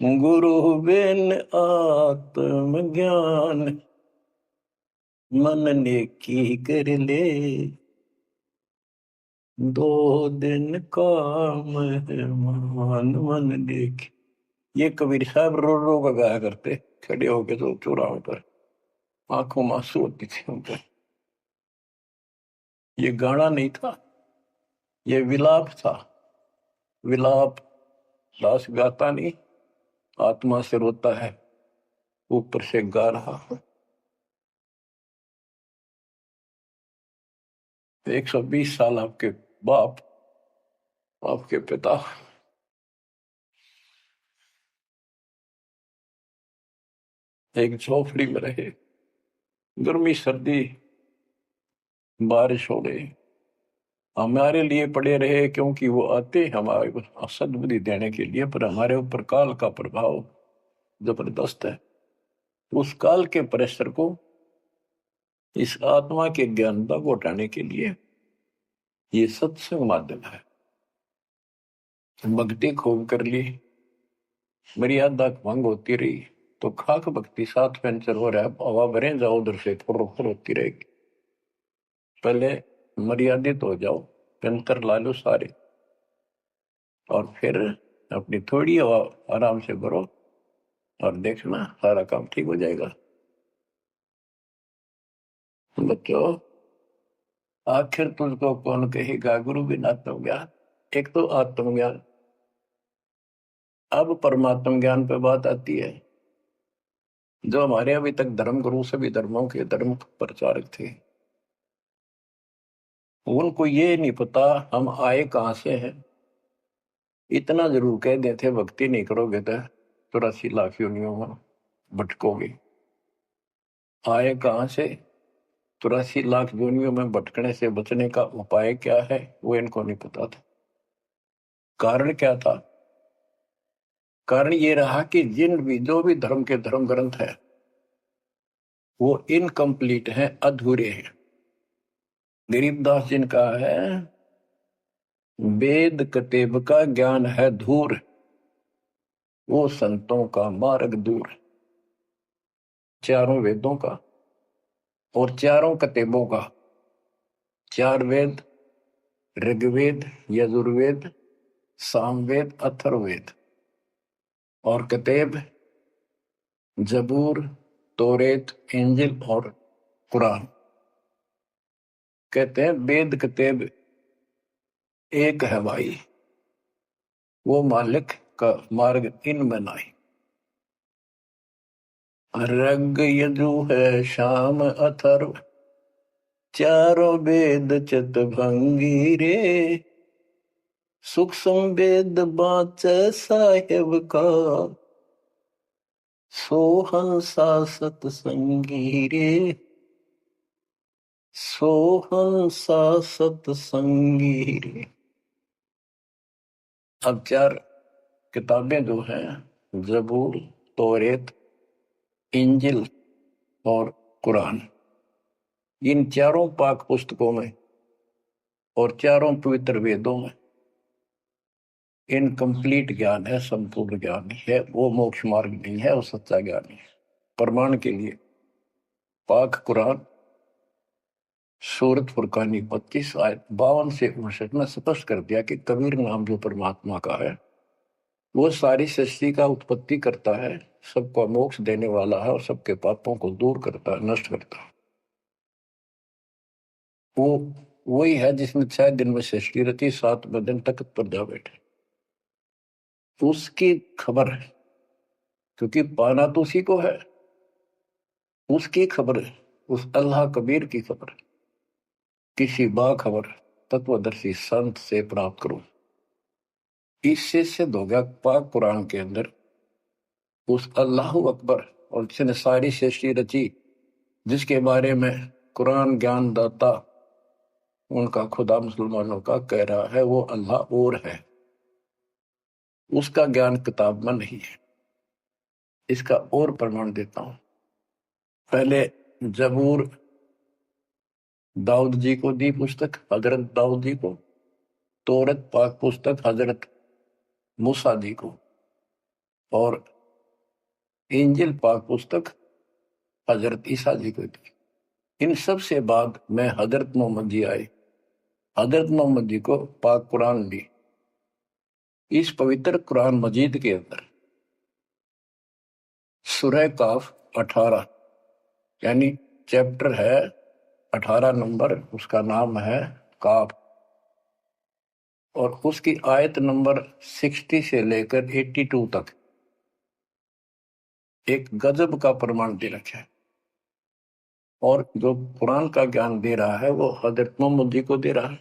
गुरु बिन आत्म ज्ञान। मन ने की कर ले, 2 दिन का मेहमान। मन ने की, ये कबीर साहब रो रो कर गाया करते, खड़े होके तो चौराहों पर, आंखों में आंसू होती थी उनके। ये गाना नहीं था, ये विलाप था। विलाप दास गाता नहीं, आत्मा से रोता है, ऊपर से गा रहा है। 120 साल आपके बाप, आपके पिता एक झोपड़ी में रहे, गर्मी सर्दी बारिश हो गई, हमारे लिए पड़े रहे, क्योंकि वो आते हमारे को सद्बुद्धि देने के लिए, पर हमारे ऊपर काल का प्रभाव जबरदस्त है। उस काल के प्रेशर को इस आत्मा के ज्ञानता को हटाने के लिए ये सत्संग माध्यम है। भक्ति खूब कर ली, मर्यादा भंग होती रही, तो खाक भक्ति साथ पंचर हो रहा है, हवा भरे जाओ उधर से, फुर फुर होती रहेगी। पहले मर्यादित हो जाओ, पंचर ला लो सारे, और फिर अपनी थोड़ी हवा आराम से भरो, और देखना सारा काम ठीक हो जाएगा। बच्चों, आखिर तुझको कौन कहेगा, गुरु बिन आत्मज्ञान। एक तो आत्मज्ञान, अब परमात्म ज्ञान पे बात आती है। जो हमारे अभी तक धर्म गुरु, सभी धर्मों के धर्म प्रचारक थे, उनको ये नहीं पता हम आए कहां से हैं। इतना जरूर कह देते, भक्ति नहीं करोगे तो 84 लाख योनियों में भटकोगे। आए कहां से, 84 लाख योनियों में भटकने से बचने का उपाय क्या है, वो इनको नहीं पता था। कारण क्या था? कारण ये रहा कि जो भी धर्म के धर्म ग्रंथ है, वो इनकम्प्लीट है, अधूरे हैं। गरीबदास जिनका है, वेद कतेब का ज्ञान है धूर, वो संतों का मार्ग दूर। चारों वेदों का और चारों कतेबों का, 4 वेद, ऋग्वेद, यजुर्वेद, सामवेद, अथर्ववेद, और कतेब जबूर, तोरेत, इंजिल और कुरान। कहते हैं वेद कतेब एक है भाई, वो मालिक का मार्ग इनमें नहीं। रग यजु है शाम अथर्व, चारों वेद चित भंगी रे। सूक्ष्म वेद बाँचे साहेब का, सोहंसा सतसंगी रे। सोहंसा सतसंगी रे। अब 4 किताबें जो हैं, जबूर, तौरेत, इंजिल और कुरान, इन चारों पाक पुस्तकों में और चारों पवित्र वेदों में इनकम्प्लीट ज्ञान है, संपूर्ण ज्ञान नहीं है। वो मोक्ष मार्ग नहीं है, वो सच्चा ज्ञान नहीं है। प्रमाण के लिए पाक कुरान सूरत फुरकानी 25 आयत 52 से 59 में स्पष्ट कर दिया कि कबीर नाम जो परमात्मा का है वो सारी सृष्टि का उत्पत्ति करता है, सबको मोक्ष देने वाला है और सबके पापों को दूर करता है, नष्ट करता है। वो वही है जिसने 6 दिन में सृष्टि रची, 7वें दिन तख्त पर जा बैठे। उसकी खबर है, क्योंकि पाना तो उसी को है। उसकी खबर है, उस अल्लाह कबीर की खबर है। किसी बाखबर तत्वदर्शी संत से प्राप्त करो। इससे सिद्ध हो गया पाक कुरान के अंदर उस अल्लाह अकबर और जिसने सारी सृष्टि रची, जिसके बारे में कुरान ज्ञान दाता उनका खुदा मुसलमानों का कह रहा है वो अल्लाह और है, उसका ज्ञान किताब में नहीं है। इसका और प्रमाण देता हूं। पहले जबूर दाऊद जी को दी पुस्तक, हजरत दाऊद जी को। तौरत पाक पुस्तक हजरत मूसा जी को। और इंजिल पाक पुस्तक हजरत ईसा जी को दी। इन सब से बाद में हजरत मोहम्मद जी आए। हजरत मोहम्मद जी को पाक कुरान दी। इस पवित्र कुरान मजीद के अंदर सूरह काफ 18 यानी चैप्टर है 18 नंबर, उसका नाम है काफ। और उसकी आयत नंबर 60 से लेकर 82 तक एक गजब का प्रमाण दे रखा है। और जो कुरान का ज्ञान दे रहा है वो हजरत मोहम्मद जी को दे रहा है।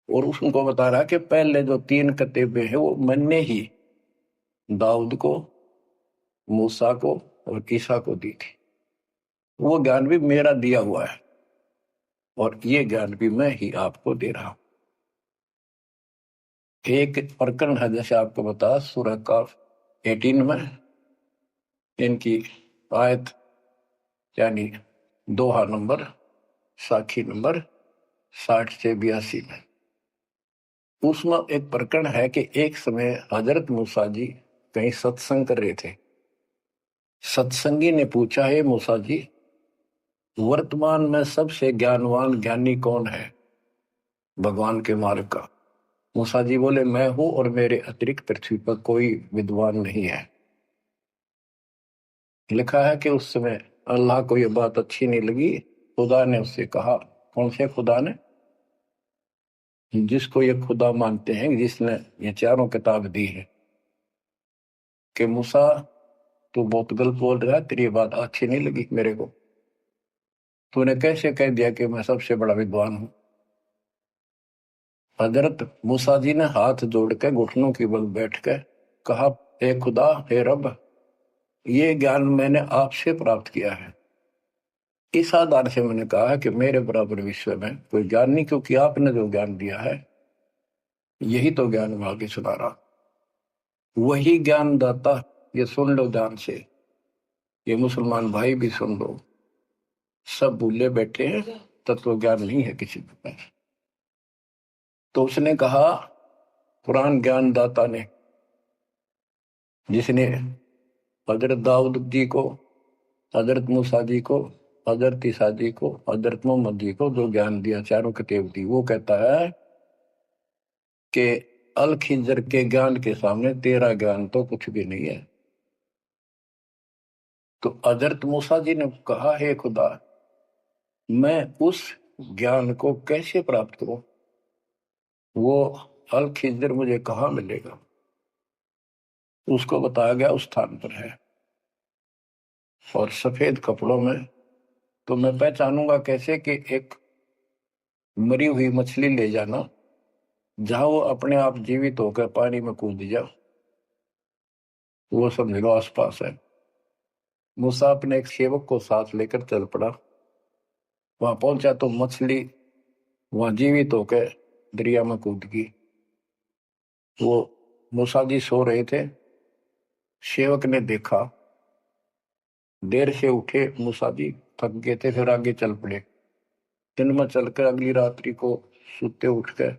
और उसको बता रहा है कि पहले जो 3 किताबें हैं वो मैंने ही दाऊद को, मूसा को और ईसा को दी थी। वो ज्ञान भी मेरा दिया हुआ है और ये ज्ञान भी मैं ही आपको दे रहा हूं। एक प्रकरण है, जैसे आपको बता, सूरह काफ 18 में इनकी आयत यानी दोहा नंबर, साखी नंबर 60 से 82 में उसमें एक प्रकरण है कि एक समय हजरत मूसा जी कहीं सत्संग कर रहे थे। सत्संगी ने पूछा, है मूसा जी, वर्तमान में सबसे ज्ञानवान ज्ञानी कौन है भगवान के मार्ग का? मूसा जी बोले, मैं हूं और मेरे अतिरिक्त पृथ्वी पर कोई विद्वान नहीं है। लिखा है कि उस समय अल्लाह को यह बात अच्छी नहीं लगी। खुदा ने उससे कहा, कौन से खुदा ने? जिसको ये खुदा मानते हैं, जिसने ये चारों किताब दी है, कि मूसा तू बहुत गलत बोल रहा है, तेरी बात अच्छी नहीं लगी मेरे को। तूने कैसे कह दिया कि मैं सबसे बड़ा विद्वान हूं? हजरत मूसा जी ने हाथ जोड़ के घुटनों की बल बैठ के कहा, हे खुदा, हे रब, ये ज्ञान मैंने आपसे प्राप्त किया है। इस आधार से मैंने कहा कि मेरे बराबर विश्व में कोई ज्ञान नहीं, क्योंकि आपने जो ज्ञान दिया है यही तो ज्ञान मैं आगे सुना रहा। वही ज्ञान दाता, ये सुन लो ध्यान से, ये मुसलमान भाई भी सुन लो, सब भूले बैठे हैं, तत्व ज्ञान नहीं है किसी के पास। तो उसने कहा, कुरान ज्ञान दाता ने, जिसने हजरत दाऊद जी को, हजरत मूसा जी को, हजरत ईसा जी को, हजरत मोहम्मद जी को जो ज्ञान दिया, चारों किताब दी, वो कहता है कि अल खिंजर के ज्ञान के सामने तेरा ज्ञान तो कुछ भी नहीं है। तो हजरत मूसा जी ने कहा, हे खुदा, मैं उस ज्ञान को कैसे प्राप्त करूं? वो अल खिंजर मुझे कहाँ मिलेगा? उसको बताया गया उस स्थान पर है, और सफेद कपड़ों में। तो मैं पहचानूंगा कैसे कि एक मरी हुई मछली ले जाना, जहां वो अपने आप जीवित होकर पानी में कूद जा, वो समझ लो आसपास है। मूसा अपने एक सेवक को साथ लेकर चल पड़ा। वहां पहुंचा तो मछली वहां जीवित होकर दरिया में कूद गई। वो मूसा जी सो रहे थे। सेवक ने देखा, देर से उठे मूसा जी, थक गए थे, फिर आगे चल पड़े। दिन में चलकर अगली रात्रि को सुते उठ कर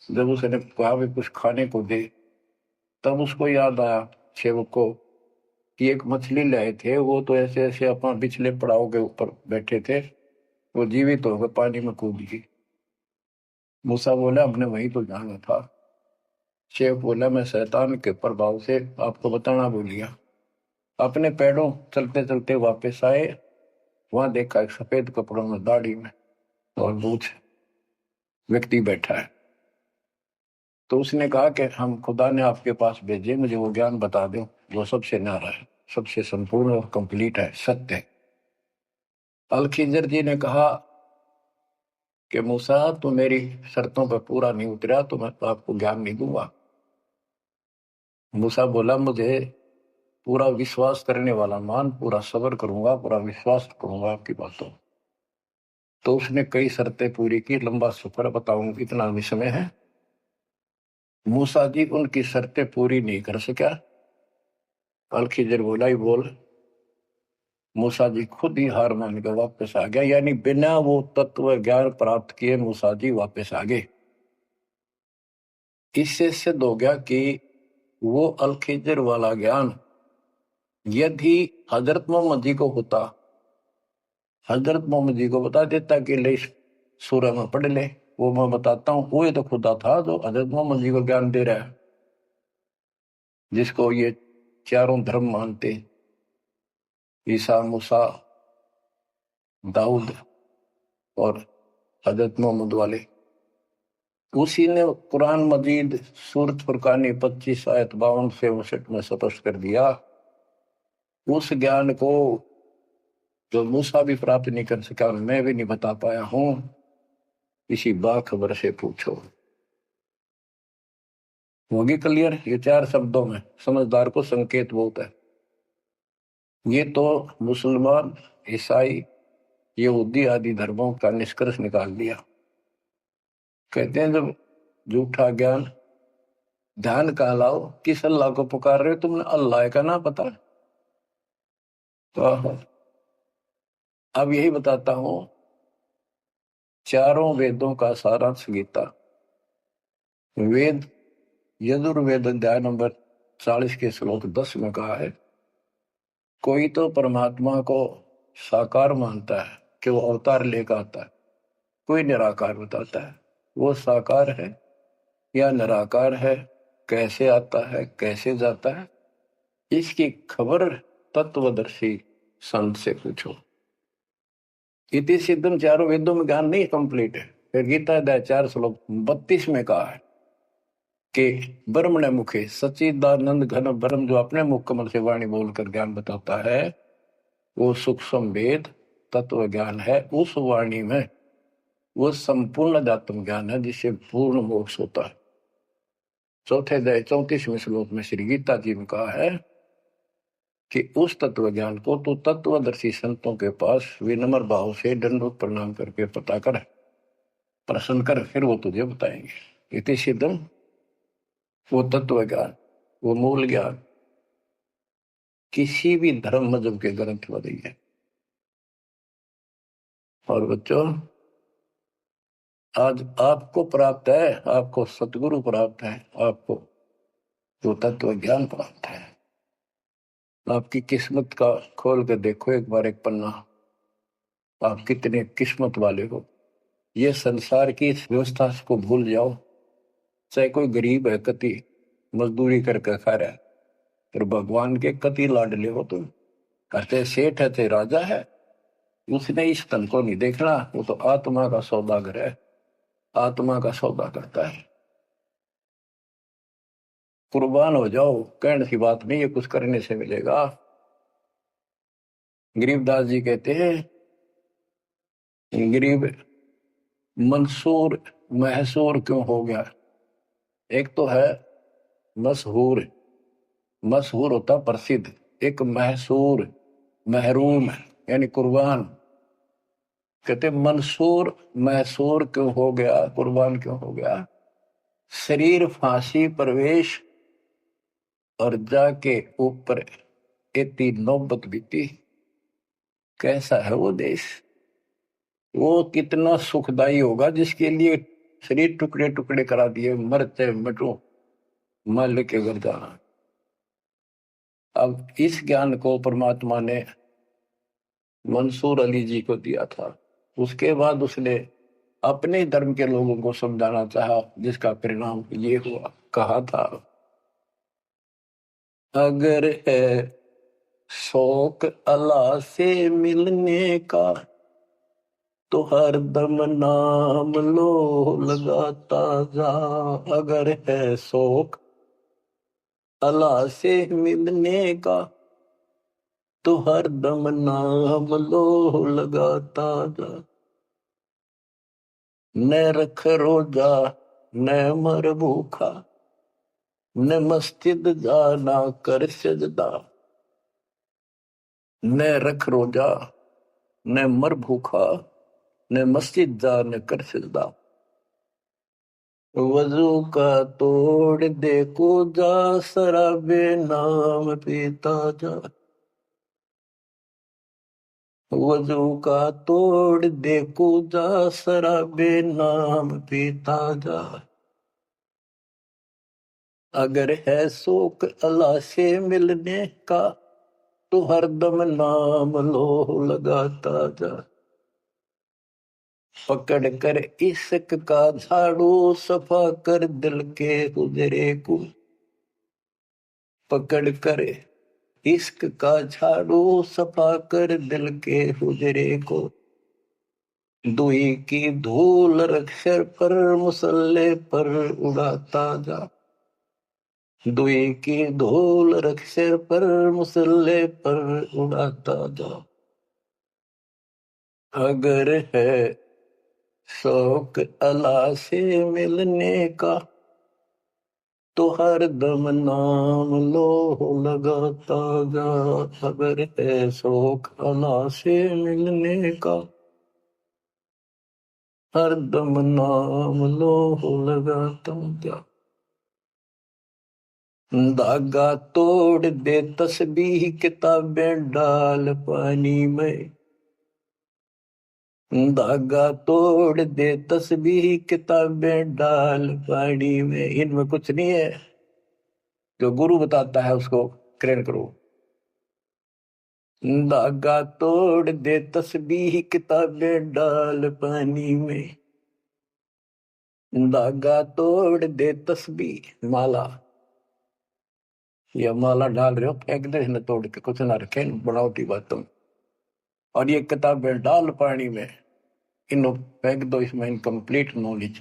जब उसने कहा भी कुछ खाने को दे, तब उसको याद आया सेवक को कि एक मछली लाए थे, वो तो ऐसे ऐसे अपना पिछले पड़ाव के ऊपर बैठे थे, वो जीवित होकर पानी में कूद गई। मूसा बोला हमने वहीं तो जाना था। शेख बोला मैं शैतान के प्रभाव से आपको बताना भूल गया। अपने पैरों चलते चलते वापस आए, वहां देखा एक सफेद कपड़ों में, दाढ़ी में और मूछ व्यक्ति बैठा है। तो उसने कहा कि हम खुदा ने आपके पास भेजे, मुझे वो ज्ञान बता दो जो सबसे न्यारा है, सबसे संपूर्ण और कंप्लीट है, सत्य है। अल खिजर जी ने कहा कि मूसा तो मेरी शर्तों पर पूरा नहीं उतरा तो मैं तो आपको ज्ञान नहीं दूंगा। मूसा बोला मुझे पूरा विश्वास करने वाला मान, पूरा सब्र करूंगा, पूरा विश्वास करूंगा आपकी बातों। तो उसने कई शर्तें पूरी की, लंबा सफर बताऊं इतना भी समय है। मूसा जी उनकी शर्तें पूरी नहीं कर सका। अल खिजर बोला ही बोल। मूसा जी खुद ही हार मान के वापस आ गया, यानी बिना वो तत्व ज्ञान प्राप्त किए मूसा जी वापस आ गए। इससे सिद्ध हो गया कि वो अल खिजर वाला ज्ञान यदि हजरत मोहम्मद जी को होता, हजरत मोहम्मद जी को बता देता कि ले सूरह में पढ़ ले, वो मैं बताता हूँ, वो तो खुदा था जो हजरत मोहम्मद जी को ज्ञान दे रहा है, जिसको ये चारों धर्म मानते, ईसा, मूसा, दाऊद और हजरत मोहम्मद वाले। उसी ने कुरान मजीद सूरत फुरकानी 25 आयत 52 से 59 में स्पष्ट कर दिया। उस ज्ञान को जो मूसा भी प्राप्त नहीं कर सका और मैं भी नहीं बता पाया हूं, किसी बाखबर से पूछो। होगी क्लियर? ये 4 शब्दों में समझदार को संकेत बहुत है। ये तो मुसलमान, ईसाई, यहूदी आदि धर्मों का निष्कर्ष निकाल दिया। कहते हैं जब झूठा ज्ञान, ध्यान का लाओ, किस अल्लाह को पुकार रहे हो तुमने? अल्लाह का ना पता? तो अब यही बताता हूं, चारों वेदों का सारांश गीता। वेद यजुर्वेद अध्याय नंबर 40 के श्लोक 10 में कहा है, कोई तो परमात्मा को साकार मानता है कि वो अवतार लेकर आता है, कोई निराकार बताता है वो साकार है या निराकार है, कैसे आता है कैसे जाता है, इसकी खबर तत्वदर्शी संत से पूछो। इति सिद्धम, चारों वेदों में ज्ञान नहीं कंप्लीट है। फिर गीता अध्याय 4 श्लोक 32 में कहा है कि ब्रह्मण मुखे सच्चिदानंद घन ब्रह्म, जो अपने मुख कमल से वाणी बोलकर ज्ञान बताता है, वो सूक्ष्म वेद तत्व ज्ञान है। उस वाणी में वो संपूर्ण अध्यात्म ज्ञान है जिससे पूर्ण मोक्ष होता है। चौथे अध्याय 34वें श्लोक में श्री गीता जी ने कहा है कि उस तत्व ज्ञान को तो तत्वदर्शी संतों के पास विनम्र भाव से दंडवत प्रणाम करके पता कर, प्रश्न कर, फिर वो तुझे बताएंगे। इति सिद्धम, वो तत्व ज्ञान, वो मूल ज्ञान किसी भी धर्म मजहब के ग्रंथ में नहीं है। और बच्चों, आज आपको प्राप्त है, आपको सतगुरु प्राप्त है, आपको जो तत्व ज्ञान प्राप्त है। आपकी किस्मत का खोल कर देखो एक बार एक पन्ना, आप कितने किस्मत वाले हो। ये संसार की इस व्यवस्था को भूल जाओ। चाहे कोई गरीब है, कति मजदूरी करके खा रहा है, पर भगवान के कति लाडले हो तुम। कहते सेठ है थे राजा है, उसने इस तन को नहीं देखना, वो तो आत्मा का सौदागर है, आत्मा का सौदा करता है। कुर्बान हो जाओ, कहने की बात नहीं, ये कुछ करने से मिलेगा। गरीबदास जी कहते हैं, गरीब मंसूर महसूर क्यों हो गया? एक तो है मशहूर, मशहूर होता प्रसिद्ध, एक महसूर महरूम यानी कुर्बान। कहते मंसूर महसूर क्यों हो गया, कुर्बान क्यों हो गया? शरीर फांसी प्रवेश और जाके ऊपर इतनी नौबत बीती। कैसा है वो देश? वो कितना सुखदाई होगा जिसके लिए शरीर टुकड़े टुकड़े करा दिए, मरते मटो मल के घर जाना। अब इस ज्ञान को परमात्मा ने मंसूर अली जी को दिया था। उसके बाद उसने अपने धर्म के लोगों को समझाना चाहा, जिसका परिणाम ये हुआ। कहा था, अगर है शौक अल्लाह से मिलने का तो हर दम नाम लो लगाता जा। अगर है शौक अल्लाह से मिलने का तो हर दम नाम लो लगाता जा। न रख रोजा न मर भूखा, न मस्जिद जाना कर सजदा। न रख रोजा न मर भूखा, न मस्जिद जा न कर सजदा। वजू का तोड़ दे को जा, शराबे नाम पीता जा। वजू का तोड़ दे को जा, शराबे नाम पीता जा। अगर है शौक अल्लाह से मिलने का तो हरदम नाम लो लगाता जा। पकड़ कर इश्क का झाड़ू, सफा कर दिल के हुजरे को। पकड़ कर इश्क का झाड़ू, सफा कर दिल के हुजरे को। दुई की धूल रख सिर पर, मुसल्ले पर उड़ाता जा। दुई की धूल रख सिर पर, मुसल्ले पर उड़ाता जा। अगर है शौक अल्लाह से मिलने का तो हर दम नाम लो लगाता जा। अगर है शौक अल्लाह से मिलने का हर दम नाम लो लगाता जा। धागा तोड़ दे तस्बीह, किताबें डाल पानी में। धागा तोड़ दे तस्बीह, किताबें डाल पानी में। इनमें कुछ नहीं है, जो गुरु बताता है उसको ग्रहण करो। धागा तोड़ दे तस्बीह, किताबें डाल पानी में। धागा तोड़ दे तस्बीह, माला, ये माला डाल रहे हो, फेंक दे न तोड़ के, कुछ ना रखे बनावटी बातों। और ये किताबें डाल पानी में, इनको फेंक दो, इसमें इनकम्प्लीट नॉलेज।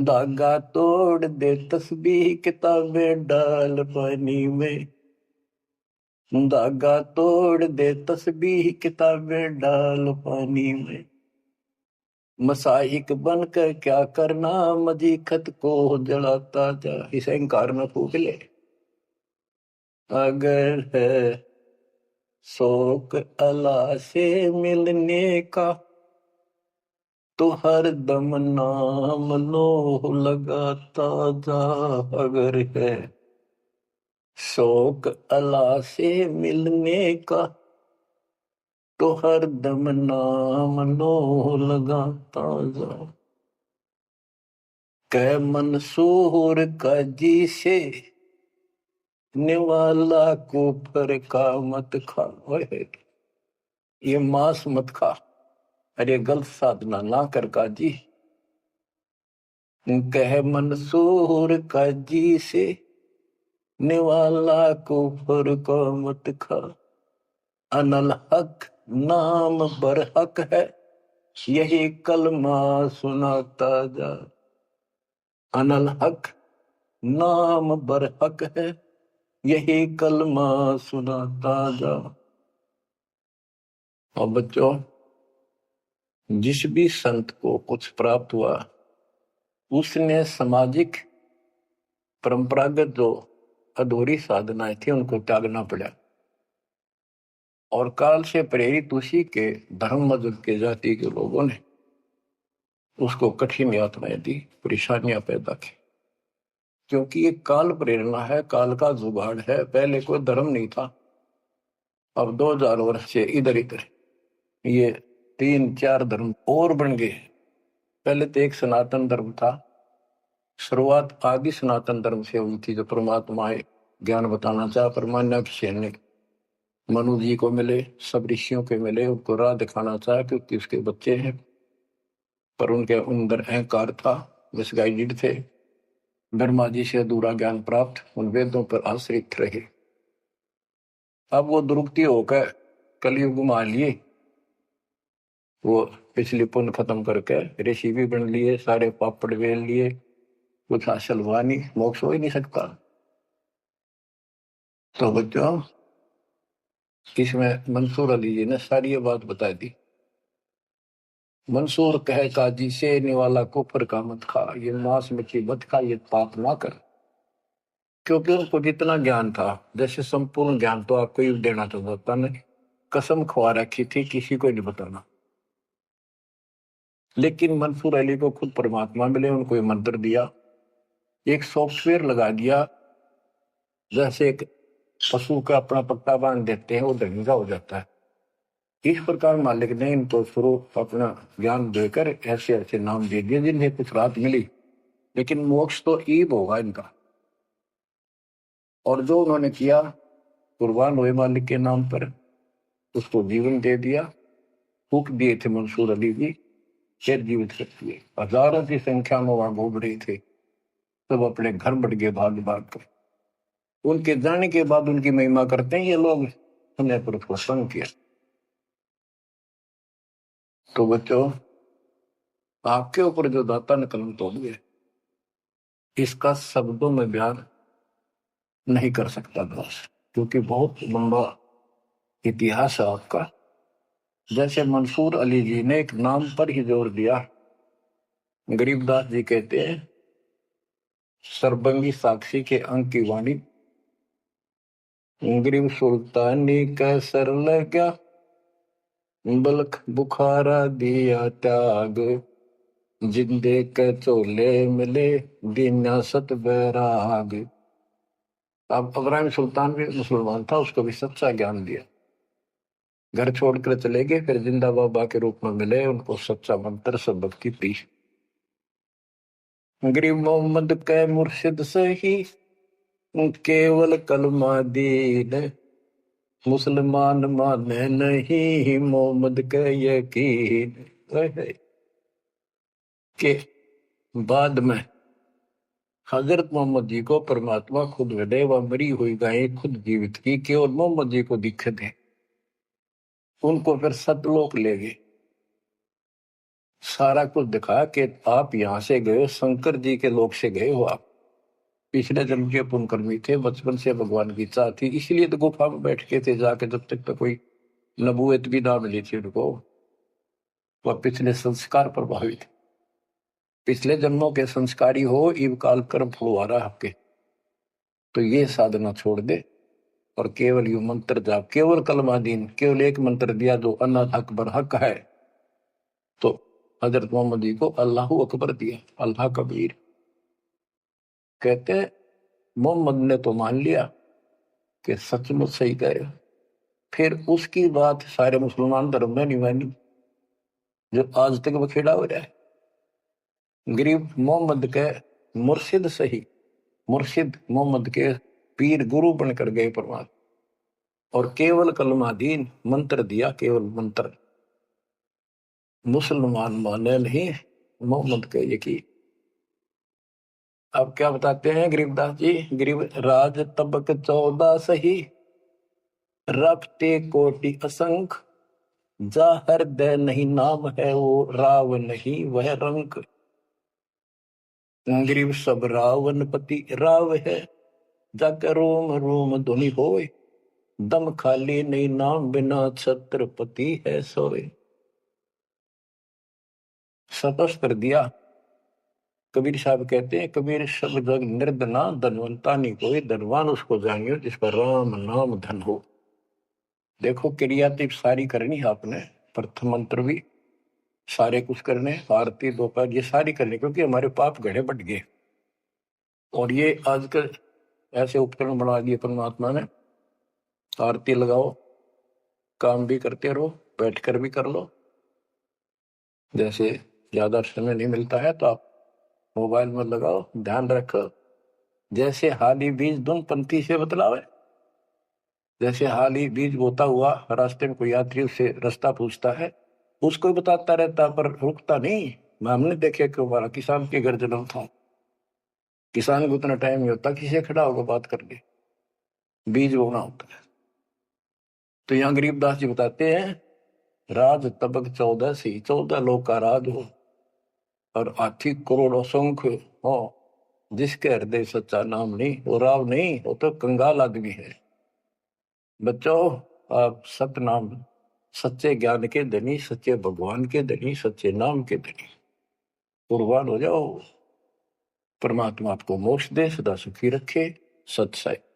धागा तोड़ दे तस्बीह, किताबें डाल पानी में। धागा तोड़ दे तस्बीह, किताबें डाल पानी में। मसाइक बनकर क्या करना, मजीखत को जलाता जा। इसे इंकार न फूक ले। अगर है शौक अल्लाह से मिलने का तो हर दम नाम लो लगाता जा। अगर है शौक अल्लाह से मिलने का तो हर दम नाम लो लगाता जा। कै मंसूर का जी से निवाला को पर का मत खा। ये मांस मत खा, अरे गलत साधना ना कर काजी। कह मंसूर का जी से निवाला को पर का मत खा। अनल हक नाम बर हक है, यही कलमा सुनाता जा। अनल हक नाम बर हक है, यही कलमा सुनाता जा। और बच्चों, जिस भी संत को कुछ प्राप्त हुआ उसने सामाजिक परंपरागत जो अधूरी साधनाएं थी उनको त्यागना पड़ा। और काल से प्रेरित उसी के धर्म मजहब के जाति के लोगों ने उसको कठिन यातनाएं दी, परेशानियां पैदा की। क्योंकि ये काल प्रेरणा है, काल का जुगाड़ है। पहले कोई धर्म नहीं था, अब 2000 वर्ष से इधर इधर ये 3-4 धर्म और बन गए। पहले तो एक सनातन धर्म था, शुरुआत आदि सनातन धर्म से हुई थी, जो परमात्मा ज्ञान बताना चाहा परमान्य सेन ने। मनु जी को मिले, सब ऋषियों के मिले, उनको राह दिखाना चाहा क्योंकि उसके बच्चे हैं, पर उनके अंदर अहंकार था, मिसगाइडेड थे। ब्रह्मा जी से अधूरा ज्ञान प्राप्त, उन वेदों पर आश्रित रहे। अब वो दुरुक्ति होकर कलयुग में आ लिए, वो पिछली पुण्य खत्म करके ऋषि भी बन लिए, सारे पापड़ बेल लिए, कुछ हासिल हुआ नहीं, मोक्ष हो ही नहीं सकता। तो बच्चों, इसमें मंसूर अली जी ने सारी ये बात बता दी। मंसूर कहे काजी से निवाला कुफर का मत खा, ये मांस मछली मत खा, ये पाप ना कर। क्योंकि उनको जितना ज्ञान था, जैसे संपूर्ण ज्ञान तो आपको ही देना चाहता नहीं, कसम खवा रखी थी किसी को नहीं बताना। लेकिन मंसूर अली को खुद परमात्मा मिले, उनको ये मंत्र दिया, एक सॉफ्टवेयर लगा दिया, जैसे एक पशु का अपना पट्टा बांध देते हैं, वो ढंगा हो जाता है। इस प्रकार मालिक ने इनको शुरू अपना ज्ञान देकर ऐसे ऐसे नाम दे दिए जिन्हें कुछ राहत मिली, लेकिन मोक्ष तो ईब होगा इनका। और जो उन्होंने किया, कुर्बान हुए मालिक के नाम पर, उसको जीवन दे दिया। फूक दिए थे मंसूर अली जी, फिर जीवित कर दिए। हजारों की संख्या में वहां घूम रहे थे, सब अपने घर बढ़ गए भाग भाग कर। उनके जाने के बाद उनकी महिमा करते हैं ये लोग, हमने पर उसको संग किया। तो बच्चों, आपके ऊपर जो दाता ने कलम तोड़ दिया, इसका शब्दों में बयान नहीं कर सकता बस, क्योंकि बहुत लंबा इतिहास है आपका। जैसे मंसूर अली जी ने एक नाम पर ही जोर दिया। गरीबदास जी कहते हैं, सरबंगी साक्षी के अंक की वाणी, गरीब सुल्तानी का सर लगा, बलख बुखारा दिया त्याग, जिंदे के चोले मिले दीना सत बैराग। अब इब्राहिम सुल्तान भी मुसलमान था, उसको भी सच्चा ज्ञान दिया। घर छोड़कर चले गए, फिर जिंदा बाबा के रूप में मिले, उनको सच्चा मंत्र सबक की दी। गरीब मोहम्मद के मुर्शिद सही, केवल कलमा दीन, मुसलमान माने नहीं मोहम्मद के यकीन। के बाद में हजरत मोहम्मद जी को परमात्मा खुद मिले, वह मरी हुई गायें खुद जीवित की, केवल मोहम्मद जी को दिखे थे। उनको फिर सतलोक ले गए, सारा कुछ दिखा कि आप यहां से गए, शंकर जी के लोक से गए हो आप, पिछले जन्म के पुण्यकर्मी थे, बचपन से भगवान की इच्छा थी, इसलिए तो गुफा में बैठ के थे जाके, जब तक तो कोई नबूवत भी ना मिली थी उनको। वह पिछले संस्कार प्रभावित, पिछले जन्मों के संस्कारी हो, इव काल कर्म फुलवारा आपके। तो ये साधना छोड़ दे और केवल यू मंत्र जाप, केवल कलमादीन, केवल एक मंत्र दिया जो अनाथ अकबर हक है। तो हजरत मोहम्मद जी को अल्लाह अकबर दिया, अल्लाह कबीर। कहते मोहम्मद ने तो मान लिया कि सचमुच सही कहे, फिर उसकी बात सारे मुसलमान धर्म में नहीं मानी, जो आज तक बखेड़ा हो रहा है। गरीब मोहम्मद के मुर्शिद सही, मुर्शिद मोहम्मद के पीर गुरु बनकर गए परमात्मा, और केवल कलमादीन मंत्र दिया, केवल मंत्र। मुसलमान माने नहीं मोहम्मद के यकीन। अब क्या बताते हैं गरीबदास जी, गरीब राज तबक 14 सही, रखते कोटि असंख, जा हृदय नहीं नाम है वो राव नहीं वह रंक। गरीब सब रावण पति राव है, जाकर रोम रोम धुनि होए, दम खाली नहीं नाम बिना छत्रपति है सोए। सतस कर दिया। कबीर साहब कहते हैं, कबीर सब जग निर्धना, धनवंता नहीं कोई, धनवान उसको जानियो जिस पर राम नाम धन हो। देखो क्रिया तो सारी करनी है आपने, प्रथम मंत्र भी सारे कुछ करने, आरती दोपहर ये सारी करनी, क्योंकि हमारे पाप घड़े बढ़ गए। और ये आजकल ऐसे उपकरण बना दिए परमात्मा ने, आरती लगाओ, काम भी करते रहो, बैठकर भी कर लो। जैसे ज्यादा समय नहीं मिलता है तो आप मोबाइल में लगाओ, ध्यान रखो, जैसे हाली बीज धुन पंक्ति से बतलावे, जैसे हाल ही बीज बोता हुआ रास्ते में कोई यात्री उससे रास्ता पूछता है, उसको ही बताता रहता पर रुकता नहीं। हमने देखे कि हमारा किसान के घर जन्म था, किसान को उतना टाइम नहीं होता किसी से खड़ा होकर बात कर ले, बीज बोना होता है। तो यहाँ गरीबदास जी बताते हैं, राज तबक 14 सी, 14 लोग का राज हो और हाथी करोड़ों संख्य हो, जिसके हृदय सच्चा नाम नहीं, वो राव नहीं, वो तो कंगाल आदमी है। बच्चों, आप सत्य नाम, सच्चे ज्ञान के धनी, सच्चे भगवान के धनी, सच्चे नाम के धनी कुर्बान हो जाओ। परमात्मा आपको मोक्ष दे, सदा सुखी रखे। सत्संग।